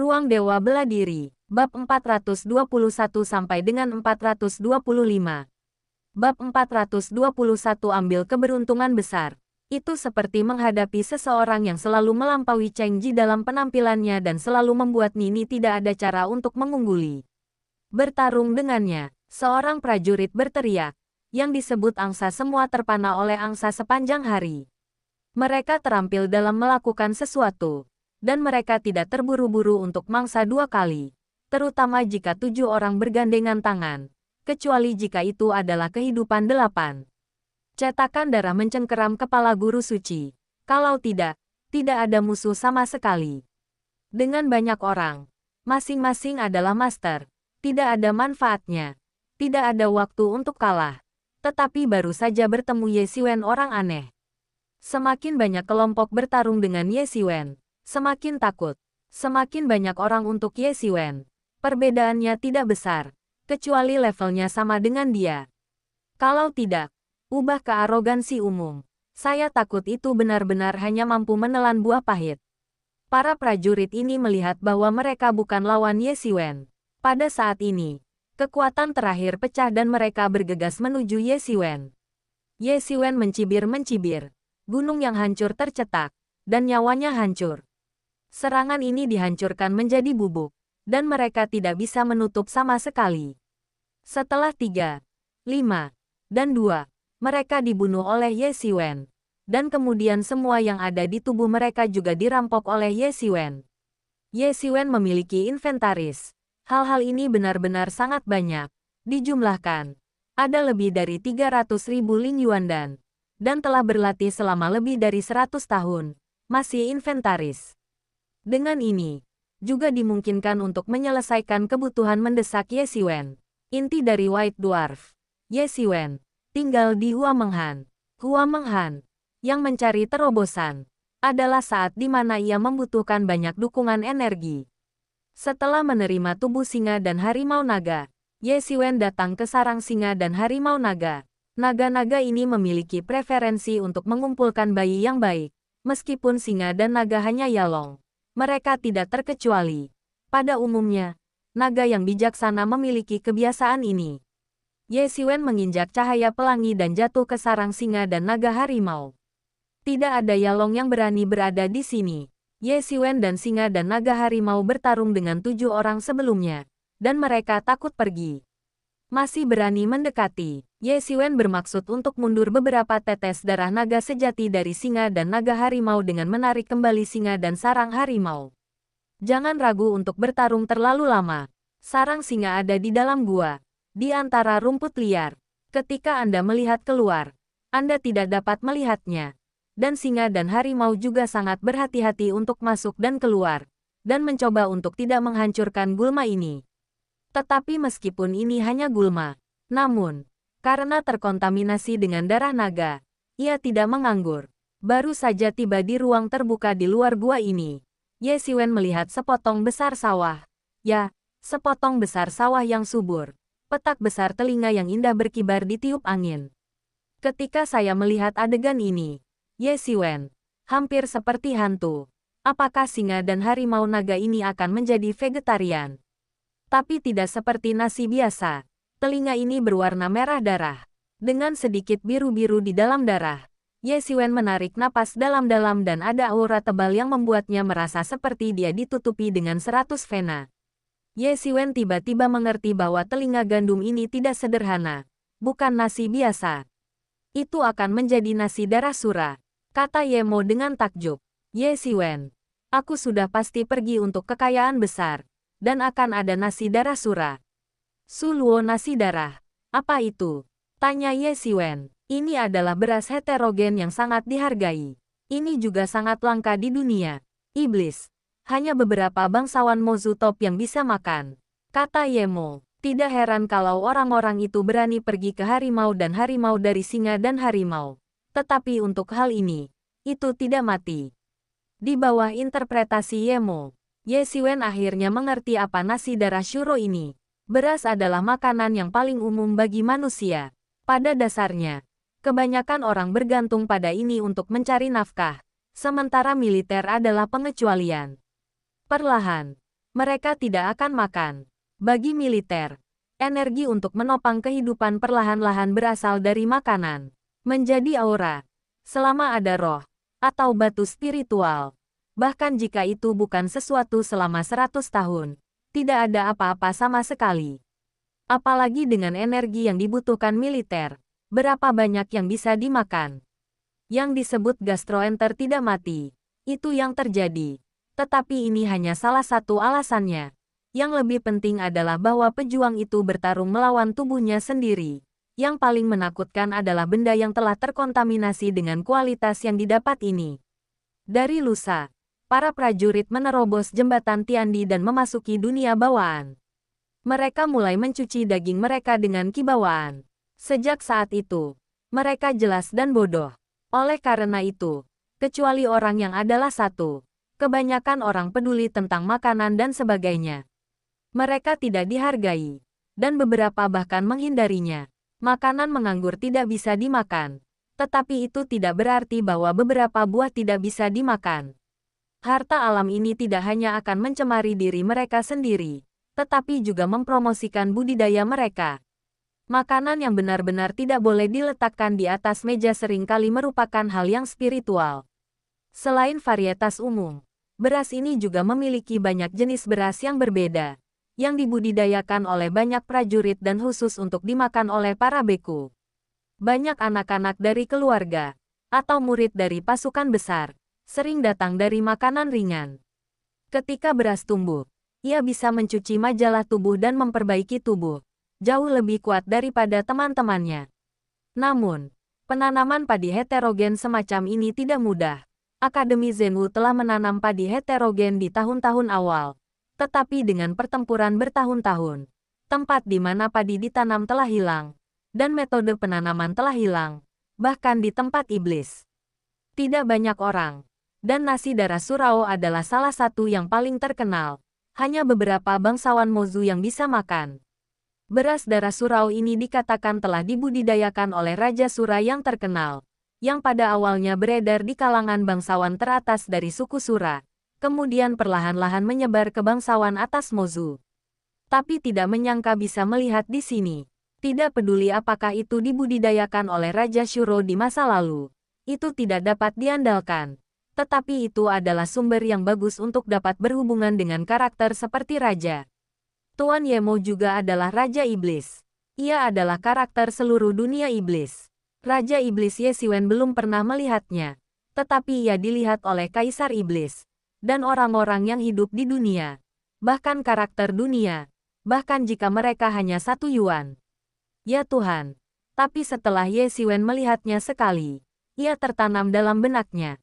Ruang Dewa Bela Diri, Bab 421 sampai dengan 425. Bab 421 ambil keberuntungan besar. Itu seperti menghadapi seseorang yang selalu melampaui Cheng Ji dalam penampilannya dan selalu membuat Nini tidak ada cara untuk mengungguli. Bertarung dengannya, seorang prajurit berteriak, yang disebut angsa semua terpana oleh angsa sepanjang hari. Mereka terampil dalam melakukan sesuatu. Dan mereka tidak terburu-buru untuk mangsa dua kali, terutama jika 7 orang bergandengan tangan, kecuali jika itu adalah kehidupan 8. Cetakan darah mencengkeram kepala guru suci. Kalau tidak, tidak ada musuh sama sekali. Dengan banyak orang, masing-masing adalah master, tidak ada manfaatnya, tidak ada waktu untuk kalah. Tetapi baru saja bertemu Ye Xiwen orang aneh. Semakin banyak kelompok bertarung dengan Ye Xiwen, semakin takut. Semakin banyak orang untuk Ye Xiwen. Perbedaannya tidak besar, kecuali levelnya sama dengan dia. Kalau tidak, ubah ke arogansi umum. Saya takut itu benar-benar hanya mampu menelan buah pahit. Para prajurit ini melihat bahwa mereka bukan lawan Ye Xiwen. Pada saat ini, kekuatan terakhir pecah dan mereka bergegas menuju Ye Xiwen. Ye Xiwen mencibir-mencibir. Gunung yang hancur tercetak, dan nyawanya hancur. Serangan ini dihancurkan menjadi bubuk, dan mereka tidak bisa menutup sama sekali. Setelah 3, 5, dan 2, mereka dibunuh oleh Ye Xiwen. Dan kemudian semua yang ada di tubuh mereka juga dirampok oleh Ye Xiwen. Ye Xiwen memiliki inventaris. Hal-hal ini benar-benar sangat banyak. Dijumlahkan, ada lebih dari 300.000 Ling Yuandan. Dan telah berlatih selama lebih dari 100 tahun. Masih inventaris. Dengan ini, juga dimungkinkan untuk menyelesaikan kebutuhan mendesak Ye Xiwen. Inti dari White Dwarf, Ye Xiwen, tinggal di Hua Menghan. Hua Menghan, yang mencari terobosan, adalah saat di mana ia membutuhkan banyak dukungan energi. Setelah menerima tubuh singa dan harimau naga, Ye Xiwen datang ke sarang singa dan harimau naga. Naga-naga ini memiliki preferensi untuk mengumpulkan bayi yang baik, meskipun singa dan naga hanya yalong. Mereka tidak terkecuali. Pada umumnya, naga yang bijaksana memiliki kebiasaan ini. Ye Xiwen menginjak cahaya pelangi dan jatuh ke sarang singa dan naga harimau. Tidak ada yalong yang berani berada di sini. Ye Xiwen dan singa dan naga harimau bertarung dengan 7 orang sebelumnya, dan mereka takut pergi. Masih berani mendekati. Ye Xiwen bermaksud untuk mundur beberapa tetes darah naga sejati dari singa dan naga harimau dengan menarik kembali singa dan sarang harimau. Jangan ragu untuk bertarung terlalu lama. Sarang singa ada di dalam gua, di antara rumput liar. Ketika Anda melihat keluar, Anda tidak dapat melihatnya. Dan singa dan harimau juga sangat berhati-hati untuk masuk dan keluar, dan mencoba untuk tidak menghancurkan gulma ini. Tetapi meskipun ini hanya gulma, namun, karena terkontaminasi dengan darah naga, ia tidak menganggur. Baru saja tiba di ruang terbuka di luar gua ini, Ye Xiwen melihat sepotong besar sawah. Ya, sepotong besar sawah yang subur. Petak besar telinga yang indah berkibar ditiup angin. Ketika saya melihat adegan ini, Ye Xiwen, hampir seperti hantu. Apakah singa dan harimau naga ini akan menjadi vegetarian? Tapi tidak seperti nasi biasa. Telinga ini berwarna merah darah. Dengan sedikit biru-biru di dalam darah, Ye Xiwen menarik napas dalam-dalam dan ada aura tebal yang membuatnya merasa seperti dia ditutupi dengan 100 vena. Ye Xiwen tiba-tiba mengerti bahwa telinga gandum ini tidak sederhana. Bukan nasi biasa. Itu akan menjadi nasi darah sura, kata Ye Mo dengan takjub. Ye Xiwen, aku sudah pasti pergi untuk kekayaan besar. Dan akan ada nasi darah sura. Su Luo nasi darah. Apa itu? Tanya Ye Xiwen. Ini adalah beras heterogen yang sangat dihargai. Ini juga sangat langka di dunia. Iblis. Hanya beberapa bangsawan Mozu top yang bisa makan. Kata Ye Mo. Tidak heran kalau orang-orang itu berani pergi ke harimau dan harimau dari singa dan harimau. Tetapi untuk hal ini, itu tidak mati. Di bawah interpretasi Ye Mo, Ye Xiwen akhirnya mengerti apa nasi darah Shuro ini. Beras adalah makanan yang paling umum bagi manusia. Pada dasarnya, kebanyakan orang bergantung pada ini untuk mencari nafkah, sementara militer adalah pengecualian. Perlahan, Mereka tidak akan makan. Bagi militer, energi untuk menopang kehidupan perlahan-lahan berasal dari makanan. Menjadi aura. Selama ada roh, atau batu spiritual. Bahkan jika itu bukan sesuatu selama 100 tahun, tidak ada apa-apa sama sekali. Apalagi dengan energi yang dibutuhkan militer, berapa banyak yang bisa dimakan. Yang disebut gastroenter tidak mati, itu yang terjadi. Tetapi ini hanya salah satu alasannya. Yang lebih penting adalah bahwa pejuang itu bertarung melawan tubuhnya sendiri. Yang paling menakutkan adalah benda yang telah terkontaminasi dengan kualitas yang didapat ini. Dari lusa, para prajurit menerobos jembatan Tiandi dan memasuki dunia bawaan. Mereka mulai mencuci daging mereka dengan kibawaan. Sejak saat itu, mereka jelas dan bodoh. Oleh karena itu, kecuali orang yang adalah satu, kebanyakan orang peduli tentang makanan dan sebagainya. Mereka tidak dihargai, dan beberapa bahkan menghindarinya. Makanan menganggur tidak bisa dimakan, tetapi itu tidak berarti bahwa beberapa buah tidak bisa dimakan. Harta alam ini tidak hanya akan mencemari diri mereka sendiri, tetapi juga mempromosikan budidaya mereka. Makanan yang benar-benar tidak boleh diletakkan di atas meja seringkali merupakan hal yang spiritual. Selain varietas umum, beras ini juga memiliki banyak jenis beras yang berbeda, yang dibudidayakan oleh banyak prajurit dan khusus untuk dimakan oleh para beku. Banyak anak-anak dari keluarga, atau murid dari pasukan besar, sering datang dari makanan ringan. Ketika beras tumbuh, ia bisa mencuci majalah tubuh dan memperbaiki tubuh, jauh lebih kuat daripada teman-temannya. Namun, penanaman padi heterogen semacam ini tidak mudah. Akademi Zhenwu telah menanam padi heterogen di tahun-tahun awal. Tetapi dengan pertempuran bertahun-tahun, tempat di mana padi ditanam telah hilang, dan metode penanaman telah hilang, bahkan di tempat iblis. Tidak banyak orang, dan nasi darah surau adalah salah satu yang paling terkenal. Hanya beberapa bangsawan Mozu yang bisa makan. Beras darah surau ini dikatakan telah dibudidayakan oleh Raja Sura yang terkenal, yang pada awalnya beredar di kalangan bangsawan teratas dari suku Sura. Kemudian perlahan-lahan menyebar ke bangsawan atas Mozu. Tapi tidak menyangka bisa melihat di sini. Tidak peduli apakah itu dibudidayakan oleh Raja Shuro di masa lalu. Itu tidak dapat diandalkan. Tetapi itu adalah sumber yang bagus untuk dapat berhubungan dengan karakter seperti Raja. Tuan Yemo juga adalah Raja Iblis. Ia adalah karakter seluruh dunia iblis. Raja Iblis Yesiwen belum pernah melihatnya. Tetapi ia dilihat oleh Kaisar Iblis. Dan orang-orang yang hidup di dunia, bahkan karakter dunia, bahkan jika mereka hanya 1 yuan. Ya Tuhan, tapi setelah Yesiwen melihatnya sekali, ia tertanam dalam benaknya.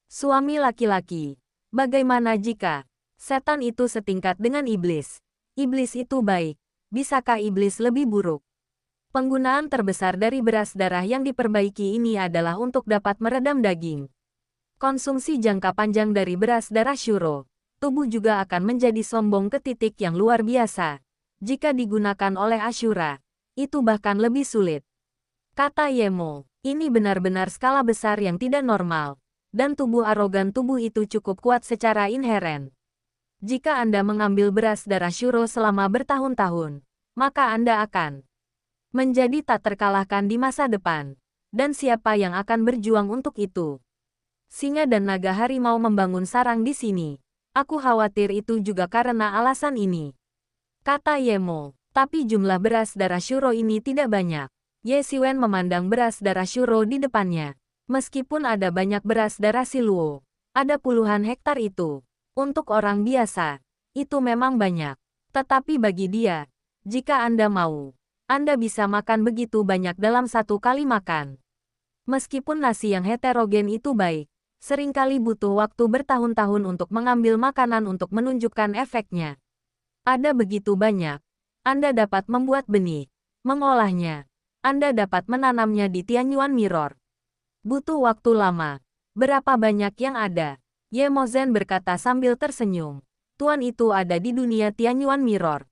Suami laki-laki, bagaimana jika setan itu setingkat dengan iblis? Iblis itu baik, bisakah iblis lebih buruk? Penggunaan terbesar dari beras darah yang diperbaiki ini adalah untuk dapat meredam daging. Konsumsi jangka panjang dari beras darah Shuro, tubuh juga akan menjadi sombong ke titik yang luar biasa. Jika digunakan oleh Ashura, itu bahkan lebih sulit. Kata Yemo, ini benar-benar skala besar yang tidak normal, dan tubuh arogan tubuh itu cukup kuat secara inheren. Jika Anda mengambil beras darah Shuro selama bertahun-tahun, maka Anda akan menjadi tak terkalahkan di masa depan. Dan siapa yang akan berjuang untuk itu? Singa dan naga harimau membangun sarang di sini. Aku khawatir itu juga karena alasan ini. Kata Yemo, tapi jumlah beras darah Shuro ini tidak banyak. Yesiwen memandang beras darah Shuro di depannya. Meskipun ada banyak beras darah Siluo, ada puluhan hektar itu. Untuk orang biasa, itu memang banyak. Tetapi bagi dia, jika Anda mau, Anda bisa makan begitu banyak dalam 1 kali makan. Meskipun nasi yang heterogen itu baik, seringkali butuh waktu bertahun-tahun untuk mengambil makanan untuk menunjukkan efeknya. Ada begitu banyak. Anda dapat membuat benih, mengolahnya. Anda dapat menanamnya di Tianyuan Mirror. Butuh waktu lama. Berapa banyak yang ada? Yemozen berkata sambil tersenyum. Tuan itu ada di dunia Tianyuan Mirror.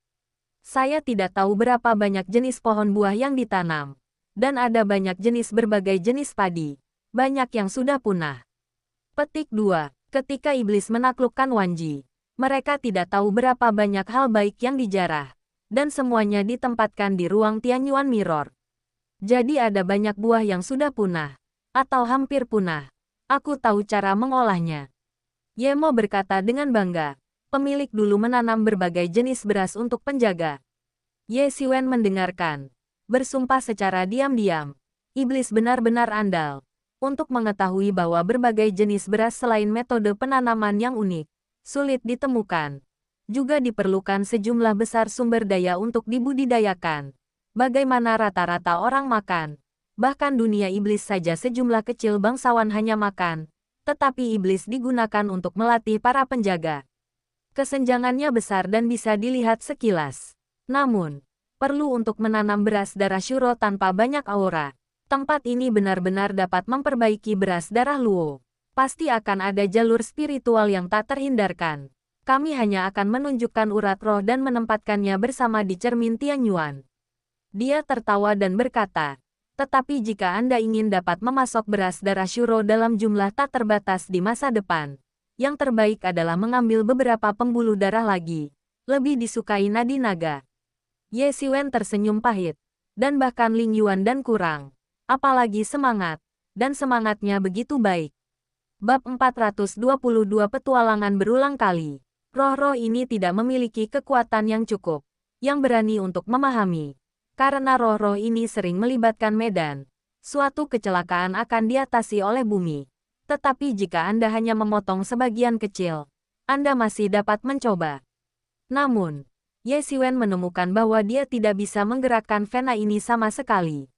Saya tidak tahu berapa banyak jenis pohon buah yang ditanam. Dan ada banyak jenis berbagai jenis padi. Banyak yang sudah punah. Petik 2. Ketika iblis menaklukkan Wanji, Mereka tidak tahu berapa banyak hal baik yang dijarah. Dan semuanya ditempatkan di ruang Tianyuan Mirror. Jadi ada banyak buah yang sudah punah. Atau hampir punah. Aku tahu cara mengolahnya. Yemo berkata dengan bangga. Pemilik dulu menanam berbagai jenis beras untuk penjaga. Ye Xiwen mendengarkan. Bersumpah secara diam-diam. Iblis benar-benar andal. Untuk mengetahui bahwa berbagai jenis beras selain metode penanaman yang unik, sulit ditemukan. Juga diperlukan sejumlah besar sumber daya untuk dibudidayakan. Bagaimana rata-rata orang makan? Bahkan dunia iblis saja sejumlah kecil bangsawan hanya makan. Tetapi iblis digunakan untuk melatih para penjaga. Kesenjangannya besar dan bisa dilihat sekilas. Namun, perlu untuk menanam beras darah Shuro tanpa banyak aura. Tempat ini benar-benar dapat memperbaiki beras darah Luo. Pasti akan ada jalur spiritual yang tak terhindarkan. Kami hanya akan menunjukkan urat roh dan menempatkannya bersama di cermin Tianyuan. Dia tertawa dan berkata, tetapi jika Anda ingin dapat memasok beras darah Shuro dalam jumlah tak terbatas di masa depan, yang terbaik adalah mengambil beberapa pembuluh darah lagi. Lebih disukai nadi naga. Ye Xiwen tersenyum pahit. Dan bahkan Ling Yuan dan kurang. Apalagi semangat. Dan semangatnya begitu baik. Bab 422 Petualangan berulang kali. Roh-roh ini tidak memiliki kekuatan yang cukup, yang berani untuk memahami. Karena roh-roh ini sering melibatkan medan. Suatu kecelakaan akan diatasi oleh bumi. Tetapi jika Anda hanya memotong sebagian kecil, Anda masih dapat mencoba. Namun, Ye Xiwen menemukan bahwa dia tidak bisa menggerakkan vena ini sama sekali.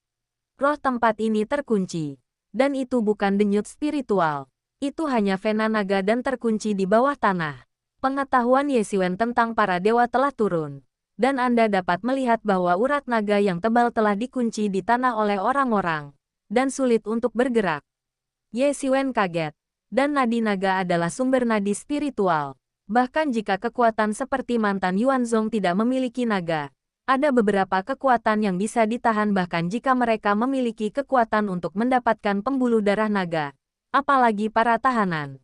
Roh tempat ini terkunci. Dan itu bukan denyut spiritual. Itu hanya vena naga dan terkunci di bawah tanah. Pengetahuan Ye Xiwen tentang para dewa telah turun. Dan Anda dapat melihat bahwa urat naga yang tebal telah dikunci di tanah oleh orang-orang. Dan sulit untuk bergerak. Ye Xiwen kaget. Dan nadi naga adalah sumber nadi spiritual. Bahkan jika kekuatan seperti mantan Yuanzong tidak memiliki naga, ada beberapa kekuatan yang bisa ditahan bahkan jika mereka memiliki kekuatan untuk mendapatkan pembuluh darah naga. Apalagi para tahanan.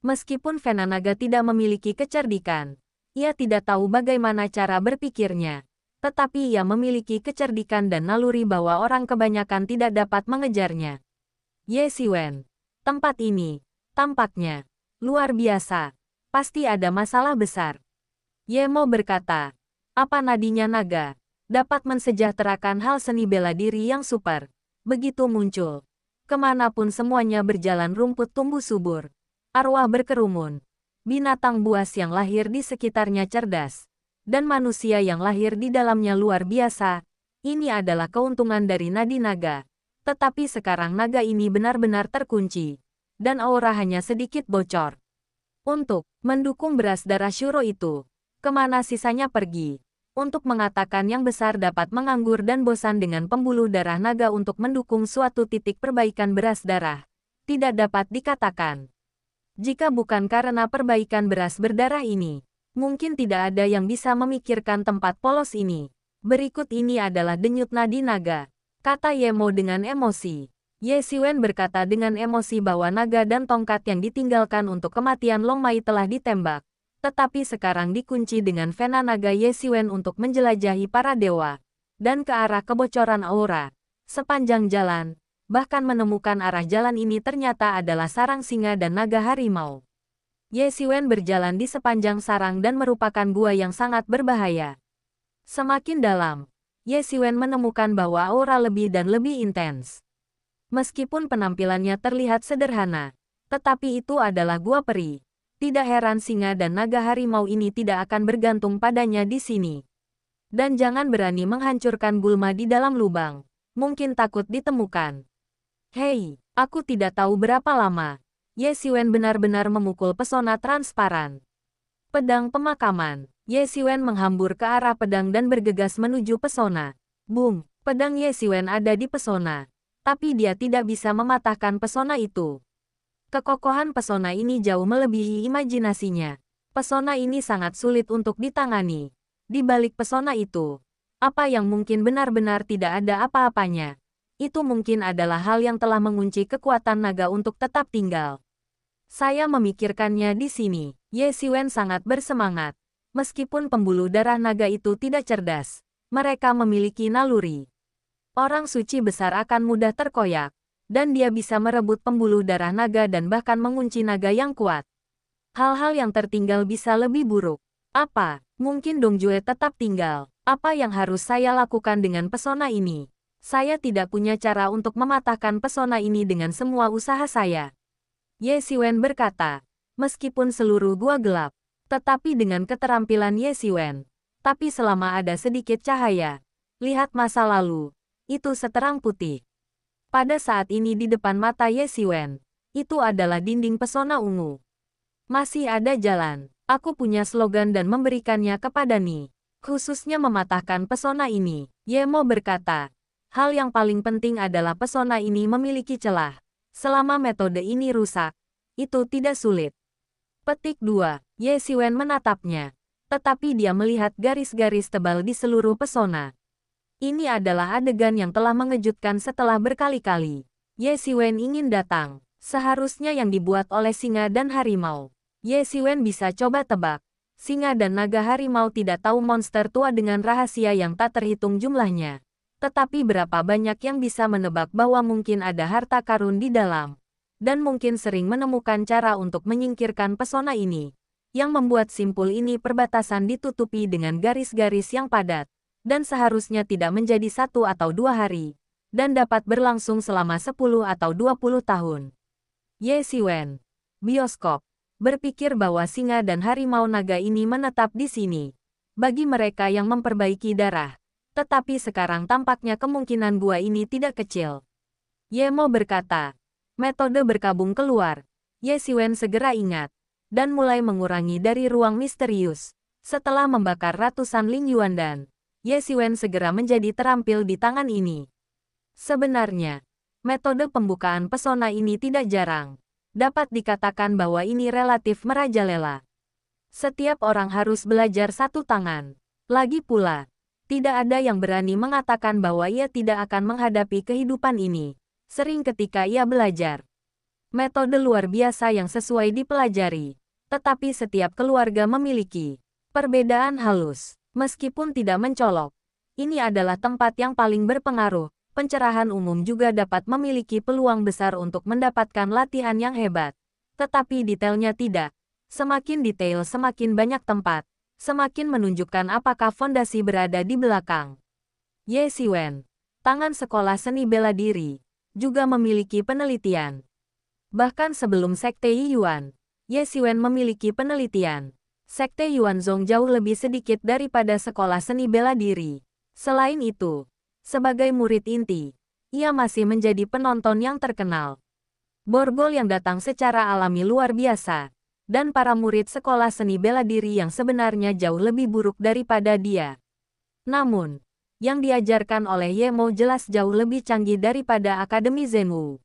Meskipun vena naga tidak memiliki kecerdikan, ia tidak tahu bagaimana cara berpikirnya. Tetapi ia memiliki kecerdikan dan naluri bahwa orang kebanyakan tidak dapat mengejarnya. Ye Xiwen, tempat ini, tampaknya, luar biasa. Pasti ada masalah besar. Yemo berkata, apa nadinya naga dapat mensejahterakan hal seni bela diri yang super. Begitu muncul. Kemanapun semuanya berjalan rumput tumbuh subur. Arwah berkerumun. Binatang buas yang lahir di sekitarnya cerdas. Dan manusia yang lahir di dalamnya luar biasa. Ini adalah keuntungan dari nadi naga. Tetapi sekarang naga ini benar-benar terkunci. Dan aura hanya sedikit bocor. Untuk mendukung beras darah Shuro itu. Kemana sisanya pergi? Untuk mengatakan yang besar dapat menganggur dan bosan dengan pembuluh darah naga untuk mendukung suatu titik perbaikan beras darah. Tidak dapat dikatakan. Jika bukan karena perbaikan beras berdarah ini, mungkin tidak ada yang bisa memikirkan tempat polos ini. Berikut ini adalah denyut nadi naga, kata Yemo dengan emosi. Ye Xiwen berkata dengan emosi bahwa naga dan tongkat yang ditinggalkan untuk kematian Long Mai telah ditembak. Tetapi sekarang dikunci dengan vena naga Ye Xiwen untuk menjelajahi para dewa. Dan ke arah kebocoran aura. Sepanjang jalan, bahkan menemukan arah jalan ini ternyata adalah sarang singa dan naga harimau. Ye Xiwen berjalan di sepanjang sarang dan merupakan gua yang sangat berbahaya. Semakin dalam, Ye Xiwen menemukan bahwa aura lebih dan lebih intens. Meskipun penampilannya terlihat sederhana, tetapi itu adalah gua peri. Tidak heran singa dan naga harimau ini tidak akan bergantung padanya di sini. Dan jangan berani menghancurkan gulma di dalam lubang. Mungkin takut ditemukan. Hei, aku tidak tahu berapa lama. Ye Xiwen benar-benar memukul pesona transparan. Pedang pemakaman. Ye Xiwen menghambur ke arah pedang dan bergegas menuju pesona. Boom, pedang Ye Xiwen ada di pesona. Tapi dia tidak bisa mematahkan pesona itu. Kekokohan pesona ini jauh melebihi imajinasinya. Pesona ini sangat sulit untuk ditangani. Di balik pesona itu, apa yang mungkin benar-benar tidak ada apa-apanya. Itu mungkin adalah hal yang telah mengunci kekuatan naga untuk tetap tinggal. Saya memikirkannya di sini. Ye Xiwen sangat bersemangat. Meskipun pembuluh darah naga itu tidak cerdas, mereka memiliki naluri. Orang suci besar akan mudah terkoyak, dan dia bisa merebut pembuluh darah naga dan bahkan mengunci naga yang kuat. Hal-hal yang tertinggal bisa lebih buruk. Apa? Mungkin Dong Jue tetap tinggal. Apa yang harus saya lakukan dengan pesona ini? Saya tidak punya cara untuk mematahkan pesona ini dengan semua usaha saya. Ye Xiwen berkata, meskipun seluruh gua gelap, tetapi dengan keterampilan Ye Xiwen. Tapi selama ada sedikit cahaya, lihat masa lalu, itu seterang putih. Pada saat ini di depan mata Ye Xiwen, itu adalah dinding pesona ungu. Masih ada jalan. Aku punya slogan dan memberikannya kepada Ni. Khususnya mematahkan pesona ini. Ye Mo berkata, hal yang paling penting adalah pesona ini memiliki celah. Selama metode ini rusak, itu tidak sulit. Petik 2. Ye Xiwen menatapnya. Tetapi dia melihat garis-garis tebal di seluruh pesona. Ini adalah adegan yang telah mengejutkan setelah berkali-kali. Ye Xiwen ingin datang. Seharusnya yang dibuat oleh singa dan harimau. Ye Xiwen bisa coba tebak. Singa dan naga harimau tidak tahu monster tua dengan rahasia yang tak terhitung jumlahnya. Tetapi berapa banyak yang bisa menebak bahwa mungkin ada harta karun di dalam. Dan mungkin sering menemukan cara untuk menyingkirkan pesona ini. Yang membuat simpul ini perbatasan ditutupi dengan garis-garis yang padat. Dan seharusnya tidak menjadi 1 atau 2 hari. Dan dapat berlangsung selama 10 atau 20 tahun. Ye Xiwen. Bioskop. Berpikir bahwa singa dan harimau naga ini menetap di sini. Bagi mereka yang memperbaiki darah. Tetapi sekarang tampaknya kemungkinan gua ini tidak kecil. Ye Mo berkata. Metode berkabung keluar. Ye Xiwen segera ingat. Dan mulai mengurangi dari ruang misterius. Setelah membakar ratusan Ling Yuan dan Ye Xiwen segera menjadi terampil di tangan ini. Sebenarnya, metode pembukaan pesona ini tidak jarang. Dapat dikatakan bahwa ini relatif merajalela. Setiap orang harus belajar satu tangan. Lagi pula, tidak ada yang berani mengatakan bahwa ia tidak akan menghadapi kehidupan ini. Sering ketika ia belajar. Metode luar biasa yang sesuai dipelajari. Tetapi setiap keluarga memiliki perbedaan halus. Meskipun tidak mencolok, ini adalah tempat yang paling berpengaruh. Pencerahan umum juga dapat memiliki peluang besar untuk mendapatkan latihan yang hebat. Tetapi detailnya tidak. Semakin detail semakin banyak tempat. Semakin menunjukkan apakah fondasi berada di belakang. Ye Xiwen, tangan sekolah seni bela diri, juga memiliki penelitian. Bahkan sebelum Sekte Yuan, Ye Xiwen memiliki penelitian. Sekte Yuanzong jauh lebih sedikit daripada sekolah seni bela diri. Selain itu, sebagai murid inti, ia masih menjadi penonton yang terkenal. Borgol yang datang secara alami luar biasa, dan para murid sekolah seni bela diri yang sebenarnya jauh lebih buruk daripada dia. Namun, yang diajarkan oleh Ye Mo jelas jauh lebih canggih daripada Akademi Zhenwu.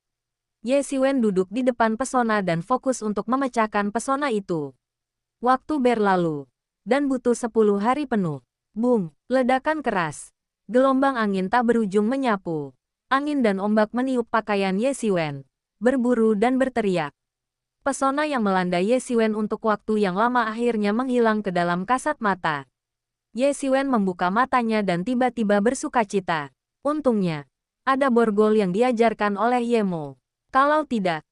Ye Xiwen duduk di depan pesona dan fokus untuk memecahkan pesona itu. Waktu berlalu, dan butuh 10 hari penuh. Boom, ledakan keras. Gelombang angin tak berujung menyapu. Angin dan ombak meniup pakaian Ye Xiwen, berburu dan berteriak. Pesona yang melanda Ye Xiwen untuk waktu yang lama akhirnya menghilang ke dalam kasat mata. Ye Xiwen membuka matanya dan tiba-tiba bersukacita. Untungnya, ada borgol yang diajarkan oleh Ye Mo. Kalau tidak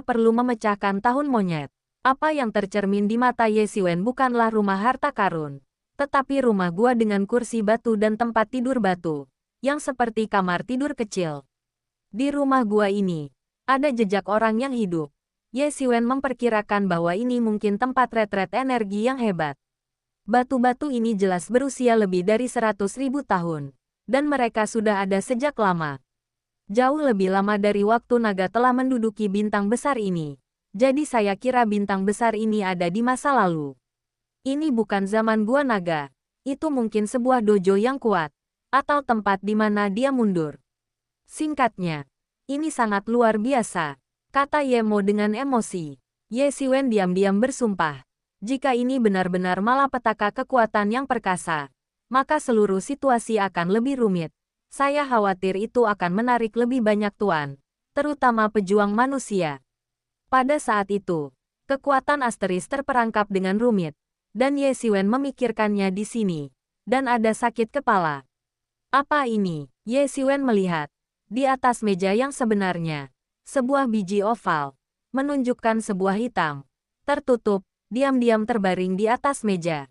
perlu memecahkan tahun monyet. Apa yang tercermin di mata Ye Xiwen bukanlah rumah harta karun. Tetapi rumah gua dengan kursi batu dan tempat tidur batu, yang seperti kamar tidur kecil. Di rumah gua ini, ada jejak orang yang hidup. Ye Xiwen memperkirakan bahwa ini mungkin tempat retret energi yang hebat. Batu-batu ini jelas berusia lebih dari 100.000 tahun, dan mereka sudah ada sejak lama. Jauh lebih lama dari waktu naga telah menduduki bintang besar ini. Jadi saya kira bintang besar ini ada di masa lalu. Ini bukan zaman gua naga. Itu mungkin sebuah dojo yang kuat. Atau tempat di mana dia mundur. Singkatnya, ini sangat luar biasa, kata Ye Mo dengan emosi. Ye Xiwen diam-diam bersumpah. Jika ini benar-benar malapetaka kekuatan yang perkasa, maka seluruh situasi akan lebih rumit. Saya khawatir itu akan menarik lebih banyak tuan, terutama pejuang manusia. Pada saat itu, Kekuatan asteris terperangkap dengan rumit, dan Ye Xiwen memikirkannya di sini, dan ada sakit kepala. Apa ini? Ye Xiwen melihat. Di atas meja yang sebenarnya, sebuah biji oval, menunjukkan sebuah hitam, tertutup, diam-diam terbaring di atas meja.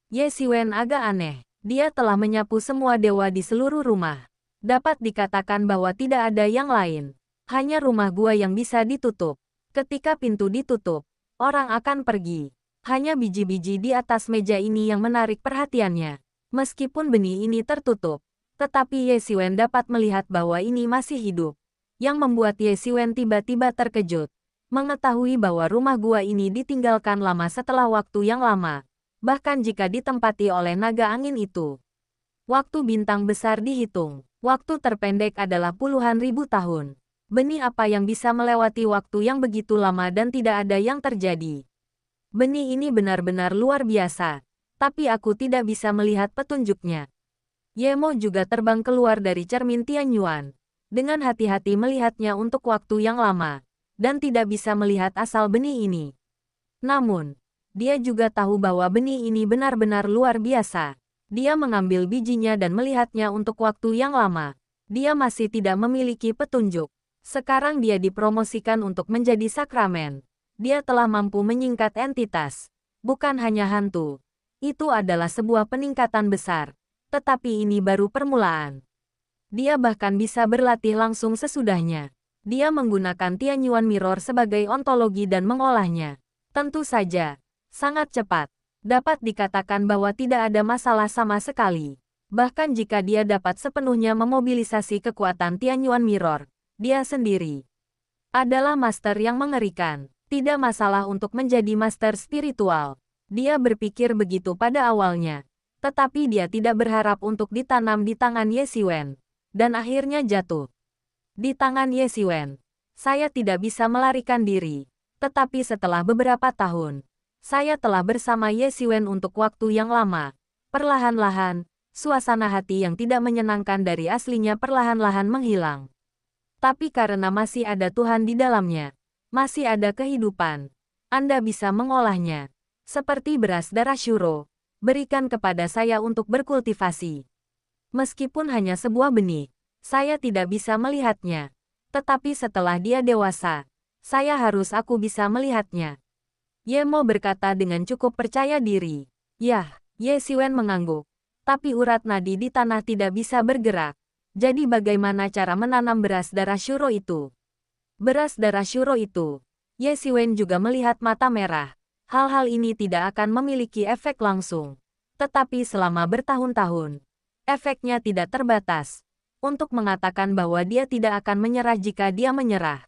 Ye Xiwen agak aneh. Dia telah menyapu semua dewa di seluruh rumah. Dapat dikatakan bahwa tidak ada yang lain. Hanya rumah gua yang bisa ditutup. Ketika pintu ditutup, orang akan pergi. Hanya biji-biji di atas meja ini yang menarik perhatiannya. Meskipun benih ini tertutup, tetapi Ye Xiwen dapat melihat bahwa ini masih hidup. Yang membuat Ye Xiwen tiba-tiba terkejut. Mengetahui bahwa rumah gua ini ditinggalkan lama setelah waktu yang lama. Bahkan jika ditempati oleh naga angin itu. Waktu bintang besar dihitung. Waktu terpendek adalah puluhan ribu tahun. Benih apa yang bisa melewati waktu yang begitu lama dan tidak ada yang terjadi? Benih ini benar-benar luar biasa. Tapi aku tidak bisa melihat petunjuknya. Ye Mo juga terbang keluar dari cermin Tianyuan. Dengan hati-hati melihatnya untuk waktu yang lama. Dan tidak bisa melihat asal benih ini. Namun, dia juga tahu bahwa benih ini benar-benar luar biasa. Dia mengambil bijinya dan melihatnya untuk waktu yang lama. Dia masih tidak memiliki petunjuk. Sekarang dia dipromosikan untuk menjadi sakramen. Dia telah mampu menyingkat entitas. Bukan hanya hantu. Itu adalah sebuah peningkatan besar. Tetapi ini baru permulaan. Dia bahkan bisa berlatih langsung sesudahnya. Dia menggunakan Tianyuan Mirror sebagai ontologi dan mengolahnya. Tentu saja. Sangat cepat. Dapat dikatakan bahwa tidak ada masalah sama sekali. Bahkan jika dia dapat sepenuhnya memobilisasi kekuatan Tianyuan Mirror, dia sendiri adalah master yang mengerikan. Tidak masalah untuk menjadi master spiritual. Dia berpikir begitu pada awalnya. Tetapi dia tidak berharap untuk ditanam di tangan Ye Xiwen. Dan akhirnya jatuh di tangan Ye Xiwen. Saya tidak bisa melarikan diri. Tetapi setelah beberapa tahun, saya telah bersama Ye Xiwen untuk waktu yang lama. Perlahan-lahan, suasana hati yang tidak menyenangkan dari aslinya perlahan-lahan menghilang. Tapi karena masih ada Tuhan di dalamnya, masih ada kehidupan, Anda bisa mengolahnya. Seperti beras darah Shuro, berikan kepada saya untuk berkultivasi. Meskipun hanya sebuah benih, saya tidak bisa melihatnya. Tetapi setelah dia dewasa, aku bisa melihatnya. Ye Mo berkata dengan cukup percaya diri. Yah, Ye Xiwen mengangguk. Tapi urat nadi di tanah tidak bisa bergerak. Jadi bagaimana cara menanam beras darah Shuro itu? Beras darah Shuro itu. Ye Xiwen juga melihat mata merah. Hal-hal ini tidak akan memiliki efek langsung. Tetapi selama bertahun-tahun, efeknya tidak terbatas. Untuk mengatakan bahwa dia tidak akan menyerah jika dia menyerah.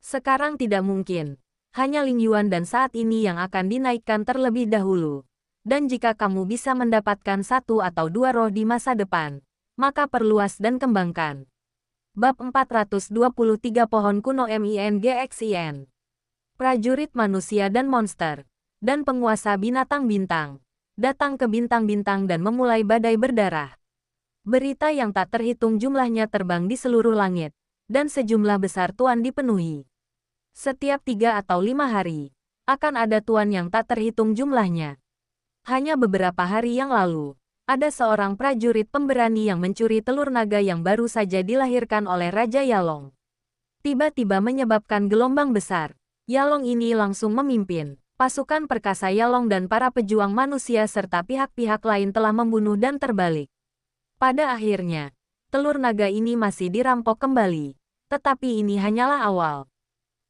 Sekarang tidak mungkin. Hanya Ling Yuan dan saat ini yang akan dinaikkan terlebih dahulu. Dan jika kamu bisa mendapatkan 1 atau 2 roh di masa depan, maka perluas dan kembangkan. Bab 423 Pohon Kuno MINGXIN. Prajurit manusia dan monster, dan penguasa binatang bintang, datang ke bintang-bintang dan memulai badai berdarah. Berita yang tak terhitung jumlahnya terbang di seluruh langit, dan sejumlah besar tuan dipenuhi. Setiap 3 atau 5 hari, akan ada tuan yang tak terhitung jumlahnya. Hanya beberapa hari yang lalu, ada seorang prajurit pemberani yang mencuri telur naga yang baru saja dilahirkan oleh Raja Yalong. Tiba-tiba menyebabkan gelombang besar. Yalong ini langsung memimpin. Pasukan perkasa Yalong dan para pejuang manusia serta pihak-pihak lain telah membunuh dan terbalik. Pada akhirnya, telur naga ini masih dirampok kembali. Tetapi ini hanyalah awal.